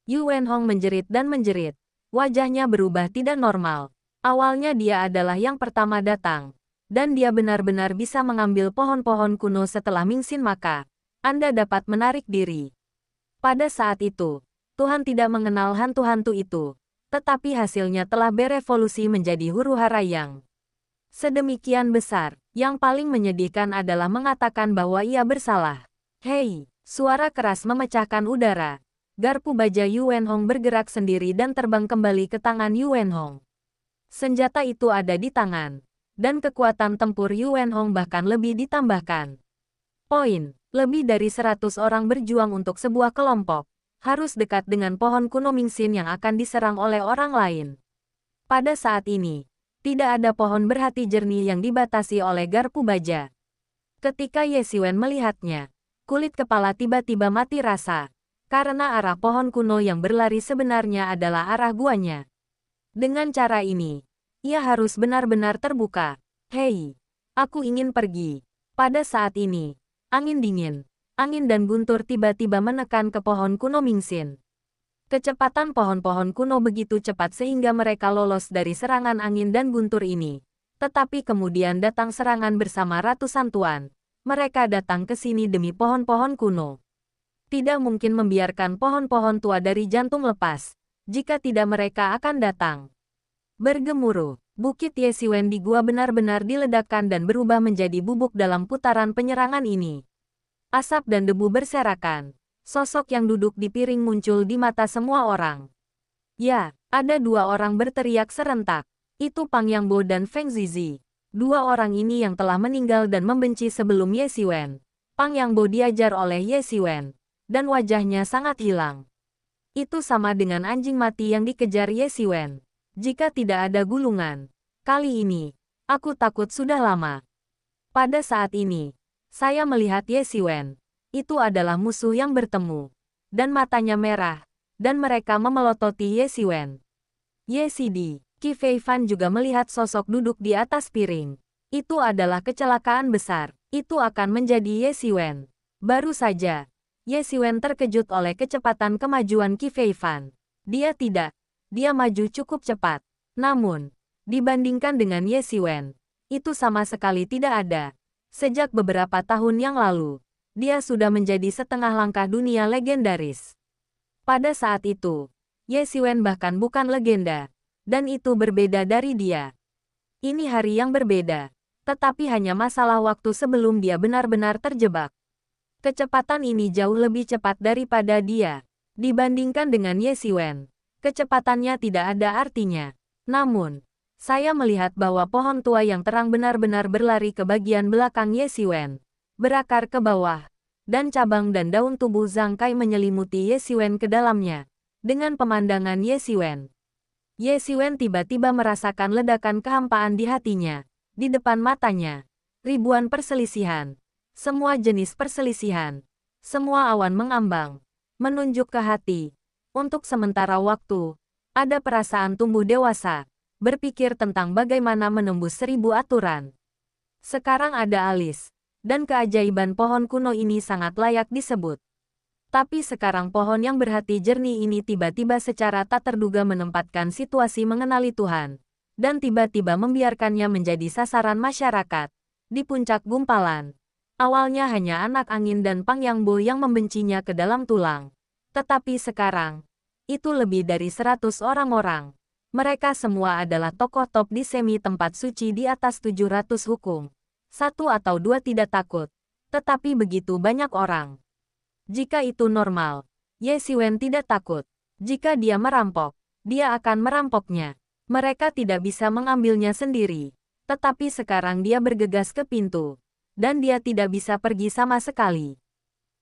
Yuan Hong menjerit dan menjerit. Wajahnya berubah tidak normal. Awalnya dia adalah yang pertama datang. Dan dia benar-benar bisa mengambil pohon-pohon kuno setelah Mingxin maka Anda dapat menarik diri. Pada saat itu, Tuhan tidak mengenal hantu-hantu itu, tetapi hasilnya telah berevolusi menjadi huru-hara yang sedemikian besar. Yang paling menyedihkan adalah mengatakan bahwa ia bersalah. Hei, suara keras memecahkan udara. Garpu baja Yuan Hong bergerak sendiri dan terbang kembali ke tangan Yuan Hong. Senjata itu ada di tangan, dan kekuatan tempur Yuan Hong bahkan lebih ditambahkan. Poin, lebih dari 100 orang berjuang untuk sebuah kelompok. Harus dekat dengan pohon kuno Mingxin yang akan diserang oleh orang lain. Pada saat ini, tidak ada pohon berhati jernih yang dibatasi oleh garpu baja. Ketika Ye Xiwen melihatnya, kulit kepala tiba-tiba mati rasa, karena arah pohon kuno yang berlari sebenarnya adalah arah guanya. Dengan cara ini, ia harus benar-benar terbuka. Hei, aku ingin pergi. Pada saat ini, angin dingin. Angin dan guntur tiba-tiba menekan ke pohon kuno Mingxin. Kecepatan pohon-pohon kuno begitu cepat sehingga mereka lolos dari serangan angin dan guntur ini. Tetapi kemudian datang serangan bersama ratusan tuan. Mereka datang ke sini demi pohon-pohon kuno. Tidak mungkin membiarkan pohon-pohon tua dari jantung lepas. Jika tidak mereka akan datang. Bergemuruh, Bukit Ye Xiwen di gua benar-benar diledakkan dan berubah menjadi bubuk dalam putaran penyerangan ini. Asap dan debu berserakan. Sosok yang duduk di piring muncul di mata semua orang. Ya, ada dua orang berteriak serentak. Itu Pang Yangbo dan Feng Zizi. Dua orang ini yang telah meninggal dan membenci sebelum Ye Xiwen. Pang Yangbo diajar oleh Ye Xiwen. Dan wajahnya sangat hilang. Itu sama dengan anjing mati yang dikejar Ye Xiwen. Jika tidak ada gulungan. Kali ini, aku takut sudah lama. Pada saat ini, saya melihat Ye Xiwen. Itu adalah musuh yang bertemu. Dan matanya merah. Dan mereka memelototi Ye Xiwen. Ye Sidi, Qi Feifan juga melihat sosok duduk di atas piring. Itu adalah kecelakaan besar. Itu akan menjadi Ye Xiwen. Baru saja, Ye Xiwen terkejut oleh kecepatan kemajuan Qi Feifan. Dia tidak. Dia maju cukup cepat. Namun, dibandingkan dengan Ye Xiwen, itu sama sekali tidak ada. Sejak beberapa tahun yang lalu, dia sudah menjadi setengah langkah dunia legendaris. Pada saat itu, Ye Xiwen bahkan bukan legenda, dan itu berbeda dari dia. Ini hari yang berbeda, tetapi hanya masalah waktu sebelum dia benar-benar terjebak. Kecepatan ini jauh lebih cepat daripada dia. Dibandingkan dengan Ye Xiwen, kecepatannya tidak ada artinya. Namun, saya melihat bahwa pohon tua yang terang benar-benar berlari ke bagian belakang Ye Xiwen, berakar ke bawah, dan cabang dan daun tubuh Zhang Kai menyelimuti Ye Xiwen ke dalamnya. Dengan pemandangan Ye Xiwen tiba-tiba merasakan ledakan kehampaan di hatinya. Di depan matanya, ribuan perselisihan. Semua jenis perselisihan. Semua awan mengambang, menunjuk ke hati. Untuk sementara waktu, ada perasaan tumbuh dewasa, berpikir tentang bagaimana menembus 1000 aturan. Sekarang ada alis, dan keajaiban pohon kuno ini sangat layak disebut. Tapi sekarang pohon yang berhati jernih ini tiba-tiba secara tak terduga menempatkan situasi mengenali Tuhan, dan tiba-tiba membiarkannya menjadi sasaran masyarakat. Di puncak gumpalan, awalnya hanya anak angin dan Pang Yangbo yang membencinya ke dalam tulang. Tetapi sekarang, itu lebih dari 100 orang-orang. Mereka semua adalah tokoh top di semi tempat suci di atas 700 hukum. 1 atau 2 tidak takut, tetapi begitu banyak orang. Jika itu normal, Ye Xiwen tidak takut. Jika dia merampok, dia akan merampoknya. Mereka tidak bisa mengambilnya sendiri. Tetapi sekarang dia bergegas ke pintu. Dan dia tidak bisa pergi sama sekali.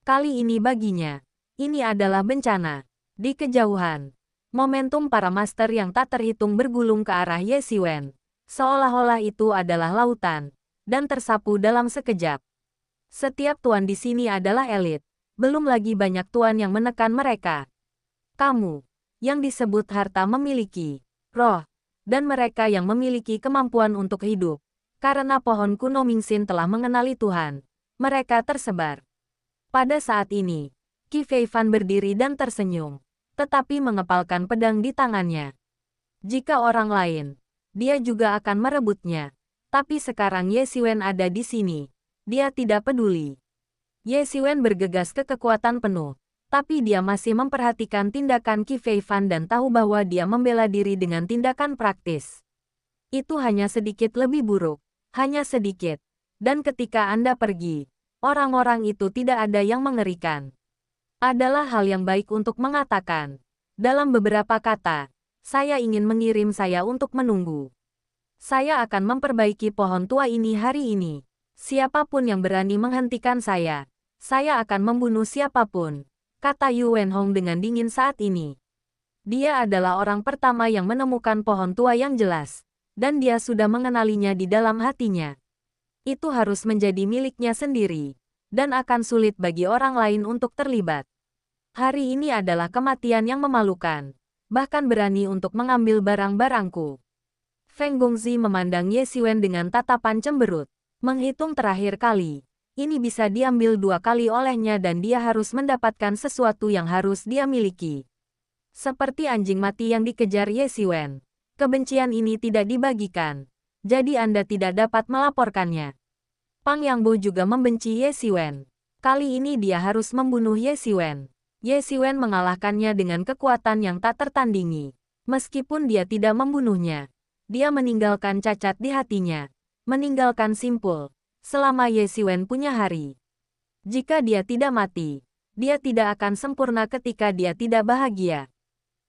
Kali ini baginya, ini adalah bencana. Di kejauhan, momentum para master yang tak terhitung bergulung ke arah Ye Xiwen. Seolah-olah itu adalah lautan, dan tersapu dalam sekejap. Setiap tuan di sini adalah elit. Belum lagi banyak tuan yang menekan mereka. Kamu, yang disebut harta memiliki roh, dan mereka yang memiliki kemampuan untuk hidup. Karena pohon kuno Mingxin telah mengenali Tuhan, mereka tersebar. Pada saat ini, Qi Feifan berdiri dan tersenyum, tetapi mengepalkan pedang di tangannya. Jika orang lain, dia juga akan merebutnya. Tapi sekarang Ye Xiwen ada di sini. Dia tidak peduli. Ye Xiwen bergegas ke kekuatan penuh, tapi dia masih memperhatikan tindakan Qi Feifan dan tahu bahwa dia membela diri dengan tindakan praktis. Itu hanya sedikit lebih buruk, hanya sedikit. Dan ketika Anda pergi, orang-orang itu tidak ada yang mengerikan. Adalah hal yang baik untuk mengatakan. Dalam beberapa kata, saya ingin mengirim saya untuk menunggu. Saya akan memperbaiki pohon tua ini hari ini. Siapapun yang berani menghentikan saya akan membunuh siapapun, kata Yu Wenhong dengan dingin saat ini. Dia adalah orang pertama yang menemukan pohon tua yang jelas, dan dia sudah mengenalinya di dalam hatinya. Itu harus menjadi miliknya sendiri, dan akan sulit bagi orang lain untuk terlibat. Hari ini adalah kematian yang memalukan, bahkan berani untuk mengambil barang-barangku. Feng Gongzi memandang Ye Xiwen dengan tatapan cemberut. Menghitung terakhir kali, ini bisa diambil 2 kali olehnya dan dia harus mendapatkan sesuatu yang harus dia miliki. Seperti anjing mati yang dikejar Ye Xiwen. Kebencian ini tidak dibagikan, jadi Anda tidak dapat melaporkannya. Pang Yangbo juga membenci Ye Xiwen. Kali ini dia harus membunuh Ye Xiwen. Ye Xiwen mengalahkannya dengan kekuatan yang tak tertandingi. Meskipun dia tidak membunuhnya, dia meninggalkan cacat di hatinya. Meninggalkan simpul, selama Ye Xiwen punya hari. Jika dia tidak mati, dia tidak akan sempurna ketika dia tidak bahagia.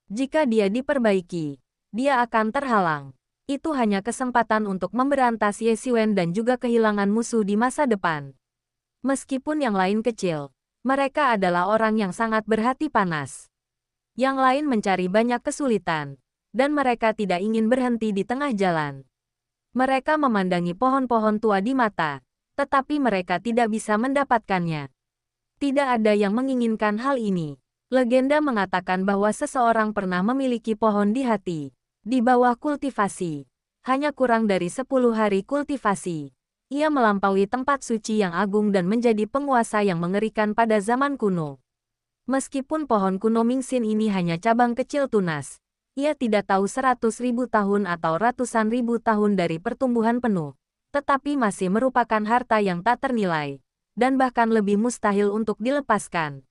Jika dia diperbaiki, dia akan terhalang. Itu hanya kesempatan untuk memberantas Ye Xiwen dan juga kehilangan musuh di masa depan. Meskipun yang lain kecil, mereka adalah orang yang sangat berhati panas. Yang lain mencari banyak kesulitan, dan mereka tidak ingin berhenti di tengah jalan. Mereka memandangi pohon-pohon tua di mata, tetapi mereka tidak bisa mendapatkannya. Tidak ada yang menginginkan hal ini. Legenda mengatakan bahwa seseorang pernah memiliki pohon di hati, di bawah kultivasi. Hanya kurang dari 10 hari kultivasi. Ia melampaui tempat suci yang agung dan menjadi penguasa yang mengerikan pada zaman kuno. Meskipun pohon kuno Mingxin ini hanya cabang kecil tunas, ia tidak tahu 100.000 tahun atau ratusan ribu tahun dari pertumbuhan penuh, tetapi masih merupakan harta yang tak ternilai, dan bahkan lebih mustahil untuk dilepaskan.